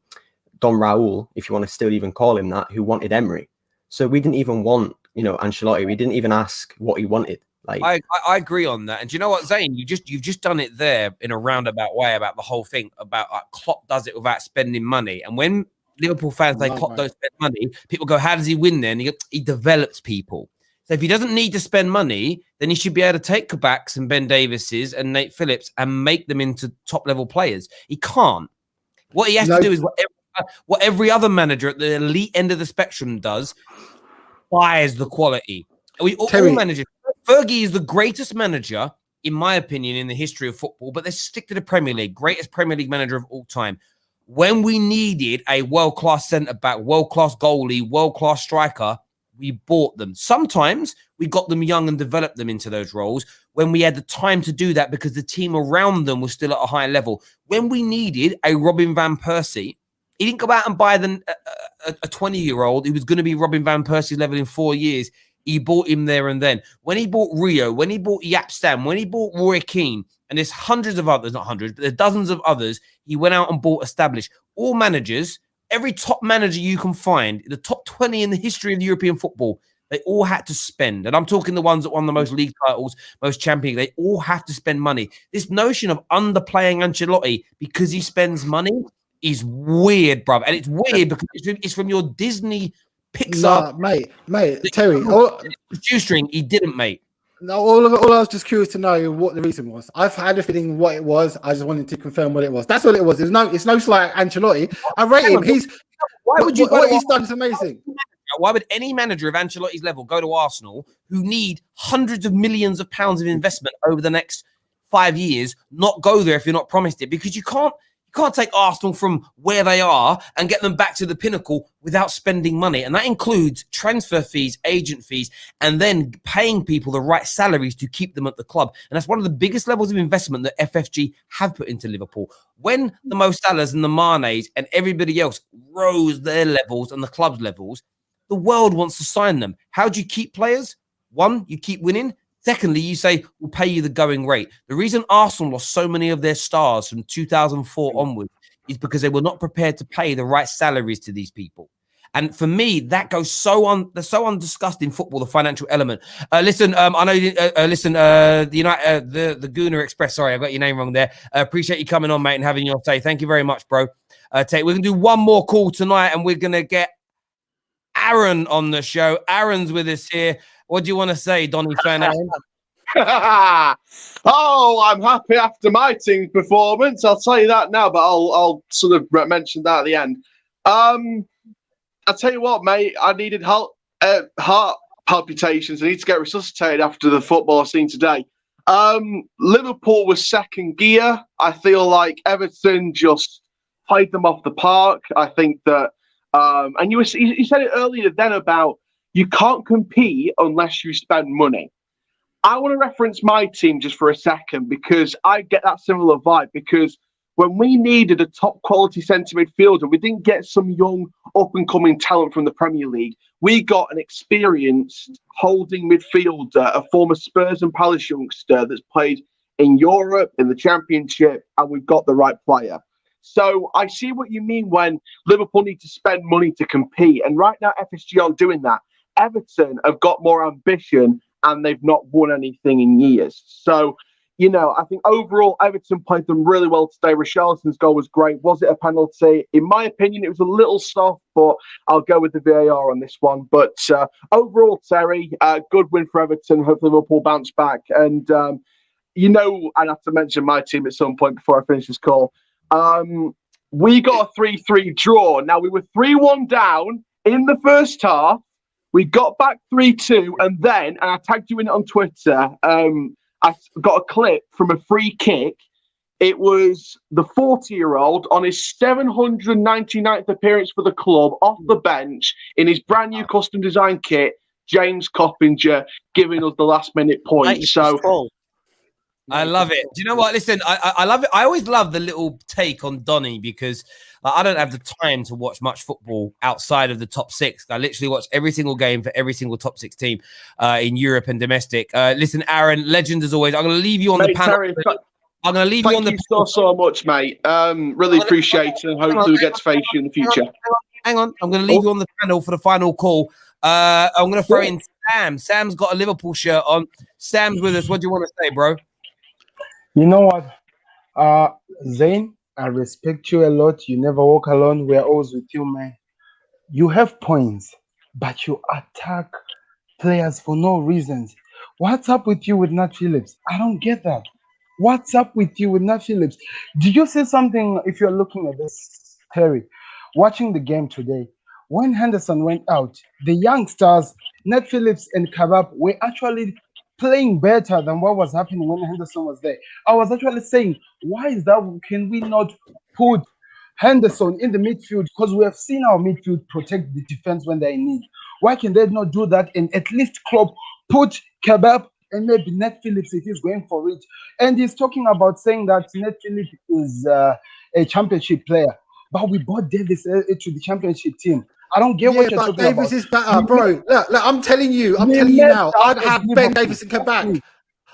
Raul, if you want to still even call him that, who wanted Emery. So we didn't even want, you know, Ancelotti. We didn't even ask what he wanted. Like, I agree on that. And do you know what, Zain? You've just done it there in a roundabout way about the whole thing about Klopp does it without spending money. And when Liverpool fans say Klopp don't spend money, people go, how does he win then? He develops people. So if he doesn't need to spend money, then he should be able to take Kabaks and Ben Davises and Nate Phillips and make them into top level players. He can't. What he has to do is what every other manager at the elite end of the spectrum does, buys the quality. All managers. Fergie is the greatest manager, in my opinion, in the history of football, but let's stick to the Premier League. Greatest Premier League manager of all time. When we needed a world-class centre-back, world-class goalie, world-class striker, we bought them. Sometimes we got them young and developed them into those roles when we had the time to do that because the team around them was still at a high level. When we needed a Robin van Persie, he didn't go out and buy a 20-year-old who was going to be Robin van Persie's level in 4 years. He bought him there and then. When he bought Rio, when he bought Yap Stam, when he bought Roy Keane, and there's hundreds of others, not hundreds, but there's dozens of others, he went out and bought established. All managers, every top manager you can find, the top 20 in the history of European football, they all had to spend. And I'm talking the ones that won the most league titles, most champion. They all have to spend money. This notion of underplaying Ancelotti because he spends money is weird, bruv. And it's weird because it's from your Disney Pixar. Nah, mate, Terry. Shoestring, he didn't, mate. No, all I was just curious to know what the reason was. I've had a feeling what it was. I just wanted to confirm what it was. That's all it was. It's no slight Ancelotti. I rate him. Why would you? What he's done is amazing. Why would any manager of Ancelotti's level go to Arsenal, who need hundreds of millions of pounds of investment over the next 5 years, not go there if you're not promised it? Because you can't take Arsenal from where they are and get them back to the pinnacle without spending money. And that includes transfer fees, agent fees, and then paying people the right salaries to keep them at the club. And that's one of the biggest levels of investment that FSG have put into Liverpool. When the Mo Salahs and the Manes and everybody else rose their levels and the club's levels, the world wants to sign them. How do you keep players? One, you keep winning. Secondly, you say, we'll pay you the going rate. The reason Arsenal lost so many of their stars from 2004 onwards is because they were not prepared to pay the right salaries to these people. And for me, that goes so undiscussed in football, the financial element. Listen, I know you the United, the Gooner Express. Sorry, I got your name wrong there. Appreciate you coming on, mate, and having your say. Thank you very much, bro. We're going to do one more call tonight, and we're going to get Aaron on the show. Aaron's with us here. What do you want to say, Donny fan? Oh, I'm happy after my team's performance. I'll tell you that now, but I'll sort of mention that at the end. I'll tell you what, mate. I needed heart palpitations. I need to get resuscitated after the football I've seen today. Liverpool was second gear. I feel like Everton just played them off the park. I think that, and you said it earlier then about you can't compete unless you spend money. I want to reference my team just for a second because I get that similar vibe, because when we needed a top quality centre midfielder, we didn't get some young up and coming talent from the Premier League. We got an experienced holding midfielder, a former Spurs and Palace youngster that's played in Europe, in the Championship, and we've got the right player. So I see what you mean when Liverpool need to spend money to compete. And right now, FSG aren't doing that. Everton have got more ambition and they've not won anything in years. So, you know, I think overall, Everton played them really well today. Richarlison's goal was great. Was it a penalty? In my opinion, it was a little soft, but I'll go with the VAR on this one. But overall, Terry, good win for Everton. Hopefully Liverpool bounce back. And, you know, I have to mention my team at some point before I finish this call. We got a 3-3 draw. Now, we were 3-1 down in the first half. We got back 3-2, and then, and I tagged you in it on Twitter, I got a clip from a free kick. It was the 40-year-old on his 799th appearance for the club, off the bench, in his brand new custom design kit, James Coppinger, giving us the last-minute point. So I love it. Do you know what? Listen, I love it. I always love the little take on Donny because I don't have the time to watch much football outside of the top six. I literally watch every single game for every single top six team in Europe and domestic. Listen, Aaron, legend as always. I'm going to leave you on the panel. Terry, I'm going to leave you on the panel. Thank you so much, mate. Really appreciate it, and hopefully we get to face you in the future. Hang on. I'm going to leave you on the panel for the final call. I'm going to throw in Sam. Sam's got a Liverpool shirt on. Sam's with us. What do you want to say, bro? You know what, Zain, I respect you a lot. You never walk alone. We're always with you, man. You have points, but you attack players for no reasons. What's up with you with Nat Phillips? I don't get that. What's up with you with Nat Phillips? Did you say something? If you're looking at this, Terry, watching the game today, when Henderson went out, the youngsters, Nat Phillips and Kabab, were actually playing better than what was happening when Henderson was there. I was actually saying, why is that? Can we not put Henderson in the midfield? Because we have seen our midfield protect the defense when they're in need. Why can they not do that? And at least Klopp put Kabab and maybe Nat Phillips if he's going for it. And he's talking about saying that Nat Phillips is a championship player. But we brought Davis to the championship team. I don't get what you're talking about. Davis is better, bro. Look, I'm telling you now. I'd have Ben Davis and come back.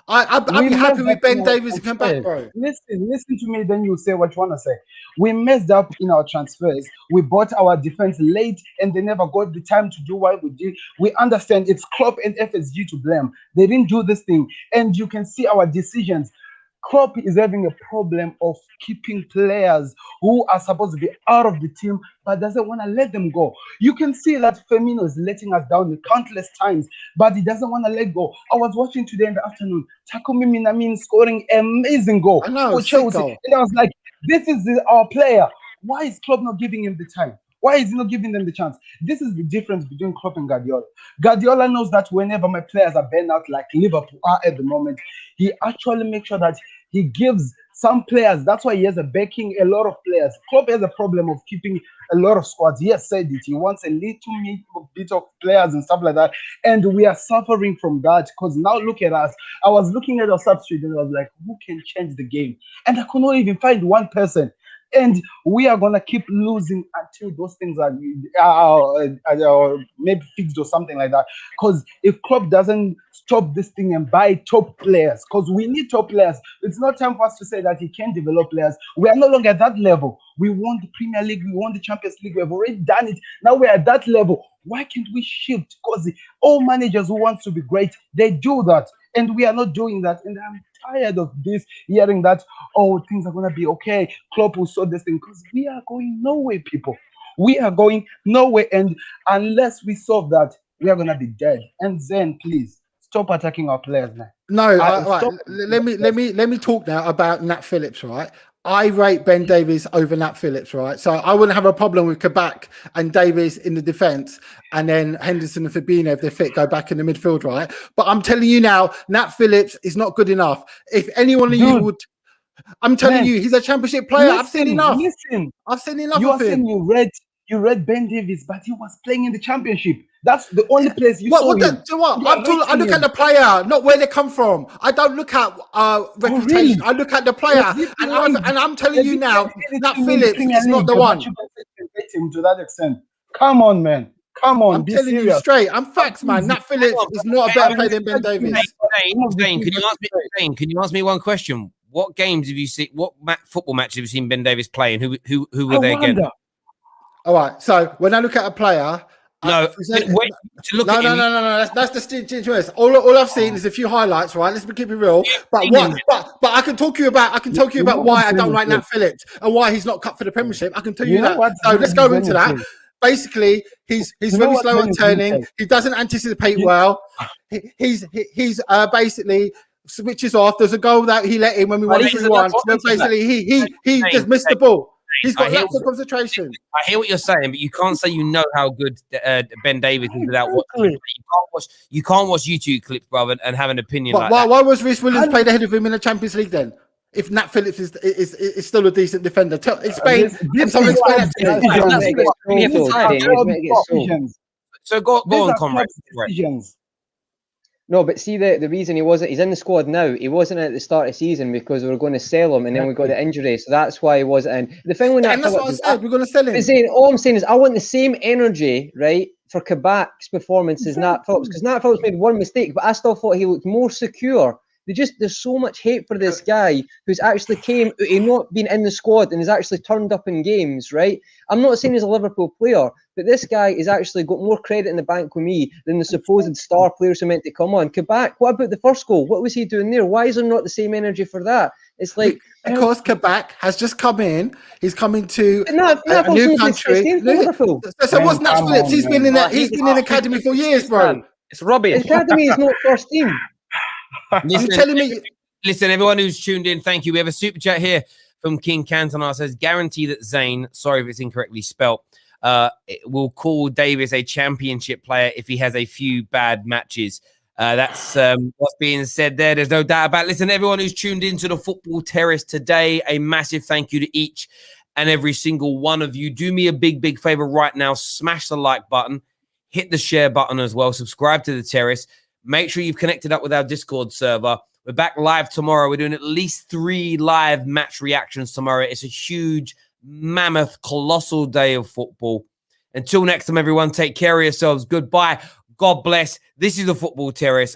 I'd be happy with Ben Davis and come back, bro. Listen to me, then you say what you want to say. We messed up in our transfers. We bought our defense late, and they never got the time to do what we did. We understand it's Klopp and FSG to blame. They didn't do this thing, and you can see our decisions. Klopp is having a problem of keeping players who are supposed to be out of the team, but doesn't want to let them go. You can see that Firmino is letting us down countless times, but he doesn't want to let go. I was watching today in the afternoon, Takumi Minamin scoring an amazing goal for Chelsea. And I was like, this is our player. Why is Klopp not giving him the time? Why is he not giving them the chance? This is the difference between Klopp and Guardiola. Guardiola knows that whenever my players are burned out, like Liverpool are at the moment, he actually makes sure that he gives some players. That's why he has a backing a lot of players. Klopp has a problem of keeping a lot of squads. He has said it. He wants a little bit of players and stuff like that. And we are suffering from that because now look at us. I was looking at our substitute and I was like, who can change the game? And I could not even find one person. And we are gonna keep losing until those things are maybe fixed or something like that. Because if Klopp doesn't stop this thing and buy top players, because we need top players, it's not time for us to say that he can't develop players. We are no longer at that level. We won the Premier League, we won the Champions League, we have already done it. Now we're at that level. Why can't we shift? Because all managers who want to be great, they do that, and we are not doing that. And I'm tired of this, hearing that, oh, things are going to be okay. Klopp will sort this thing, because we are going nowhere, people. We are going nowhere, and unless we solve that, we are going to be dead. And then, please, stop attacking our players, man. No, right. Let me talk now about Nat Phillips, right? I rate Ben Davies over Nat Phillips, right? So I wouldn't have a problem with Kabak and Davies in the defense, and then Henderson and Fabinho, if they're fit, go back in the midfield, right? But I'm telling you now, Nat Phillips is not good enough. If anyone of you would, I'm telling you, he's a championship player. I've seen enough. I've seen enough you of are him. Saying you read Ben Davies, but he was playing in the championship. That's the only place you saw him. Do you know what? I look at the player, not where they come from. I don't look at reputation. I look at the player, and I'm telling you now, Nat Phillips is not the one. You can rate him to that extent. Come on, man. Come on. I'm telling you straight. I'm facts, man. Nat Phillips is not a better player than Ben Davies. Zain, can you ask me one question? What games have you seen? What football matches have you seen Ben Davies play, and who were they against? All right. So when I look at a player. No, that's the situation. All I've seen is a few highlights, right? Let's keep it real. But I can talk to you about why I don't like Nat Phillips and why he's not cut for the Premiership. I can tell you that. So let's go into that. Basically, he's very slow on turning. He doesn't anticipate well. He's basically switches off. There's a goal that he let in when we won 3-1. Basically, he just missed the ball. He's got lots of concentration. I hear what you're saying, but you can't say you know how good Ben Davies is without watching. You can't watch YouTube clips, brother, and have an opinion. Why was Reece Williams played ahead of him in the Champions League then? if Nat Phillips is still a decent defender? Explain. This Someone is explain what that to me. So go on, comrade. decisions. No, but see the reason he's in the squad now. He wasn't at the start of the season because we were going to sell him, and then we got the injury, so that's why he wasn't in. The thing with And that's what I said. We're going to sell him. All I'm saying is I want the same energy, right, for Kabak's performance as Nat Phillips, because Nat Phillips made one mistake, but I still thought he looked more secure. There's so much hate for this guy who's actually came out of not being in the squad and has actually turned up in games, right? I'm not saying he's a Liverpool player, but this guy has actually got more credit in the bank with me than the supposed star players who meant to come on. Kabak, what about the first goal? What was he doing there? Why is there not the same energy for that? It's like because Kabak has just come in. He's coming to a new country. So what's Nat Phillips? He's been in academy for years, bro. It's rubbish. Academy is not first team. Listen, You're telling me. Listen, everyone who's tuned in, thank you. We have a super chat here from King Cantona. Says, guarantee that Zain, sorry if it's incorrectly spelt, will call Davis a championship player if he has a few bad matches. That's what's being said there. There's no doubt about it. Listen, everyone who's tuned into the Football Terrace today, a massive thank you to each and every single one of you. Do me a big favor right now. Smash the like button. Hit the share button as well. Subscribe to the Terrace. Make sure you've connected up with our Discord server. We're back live tomorrow. We're doing at least 3 live match reactions tomorrow. It's a huge, mammoth, colossal day of football. Until next time, everyone, take care of yourselves. Goodbye. God bless. This is the Football Terrace.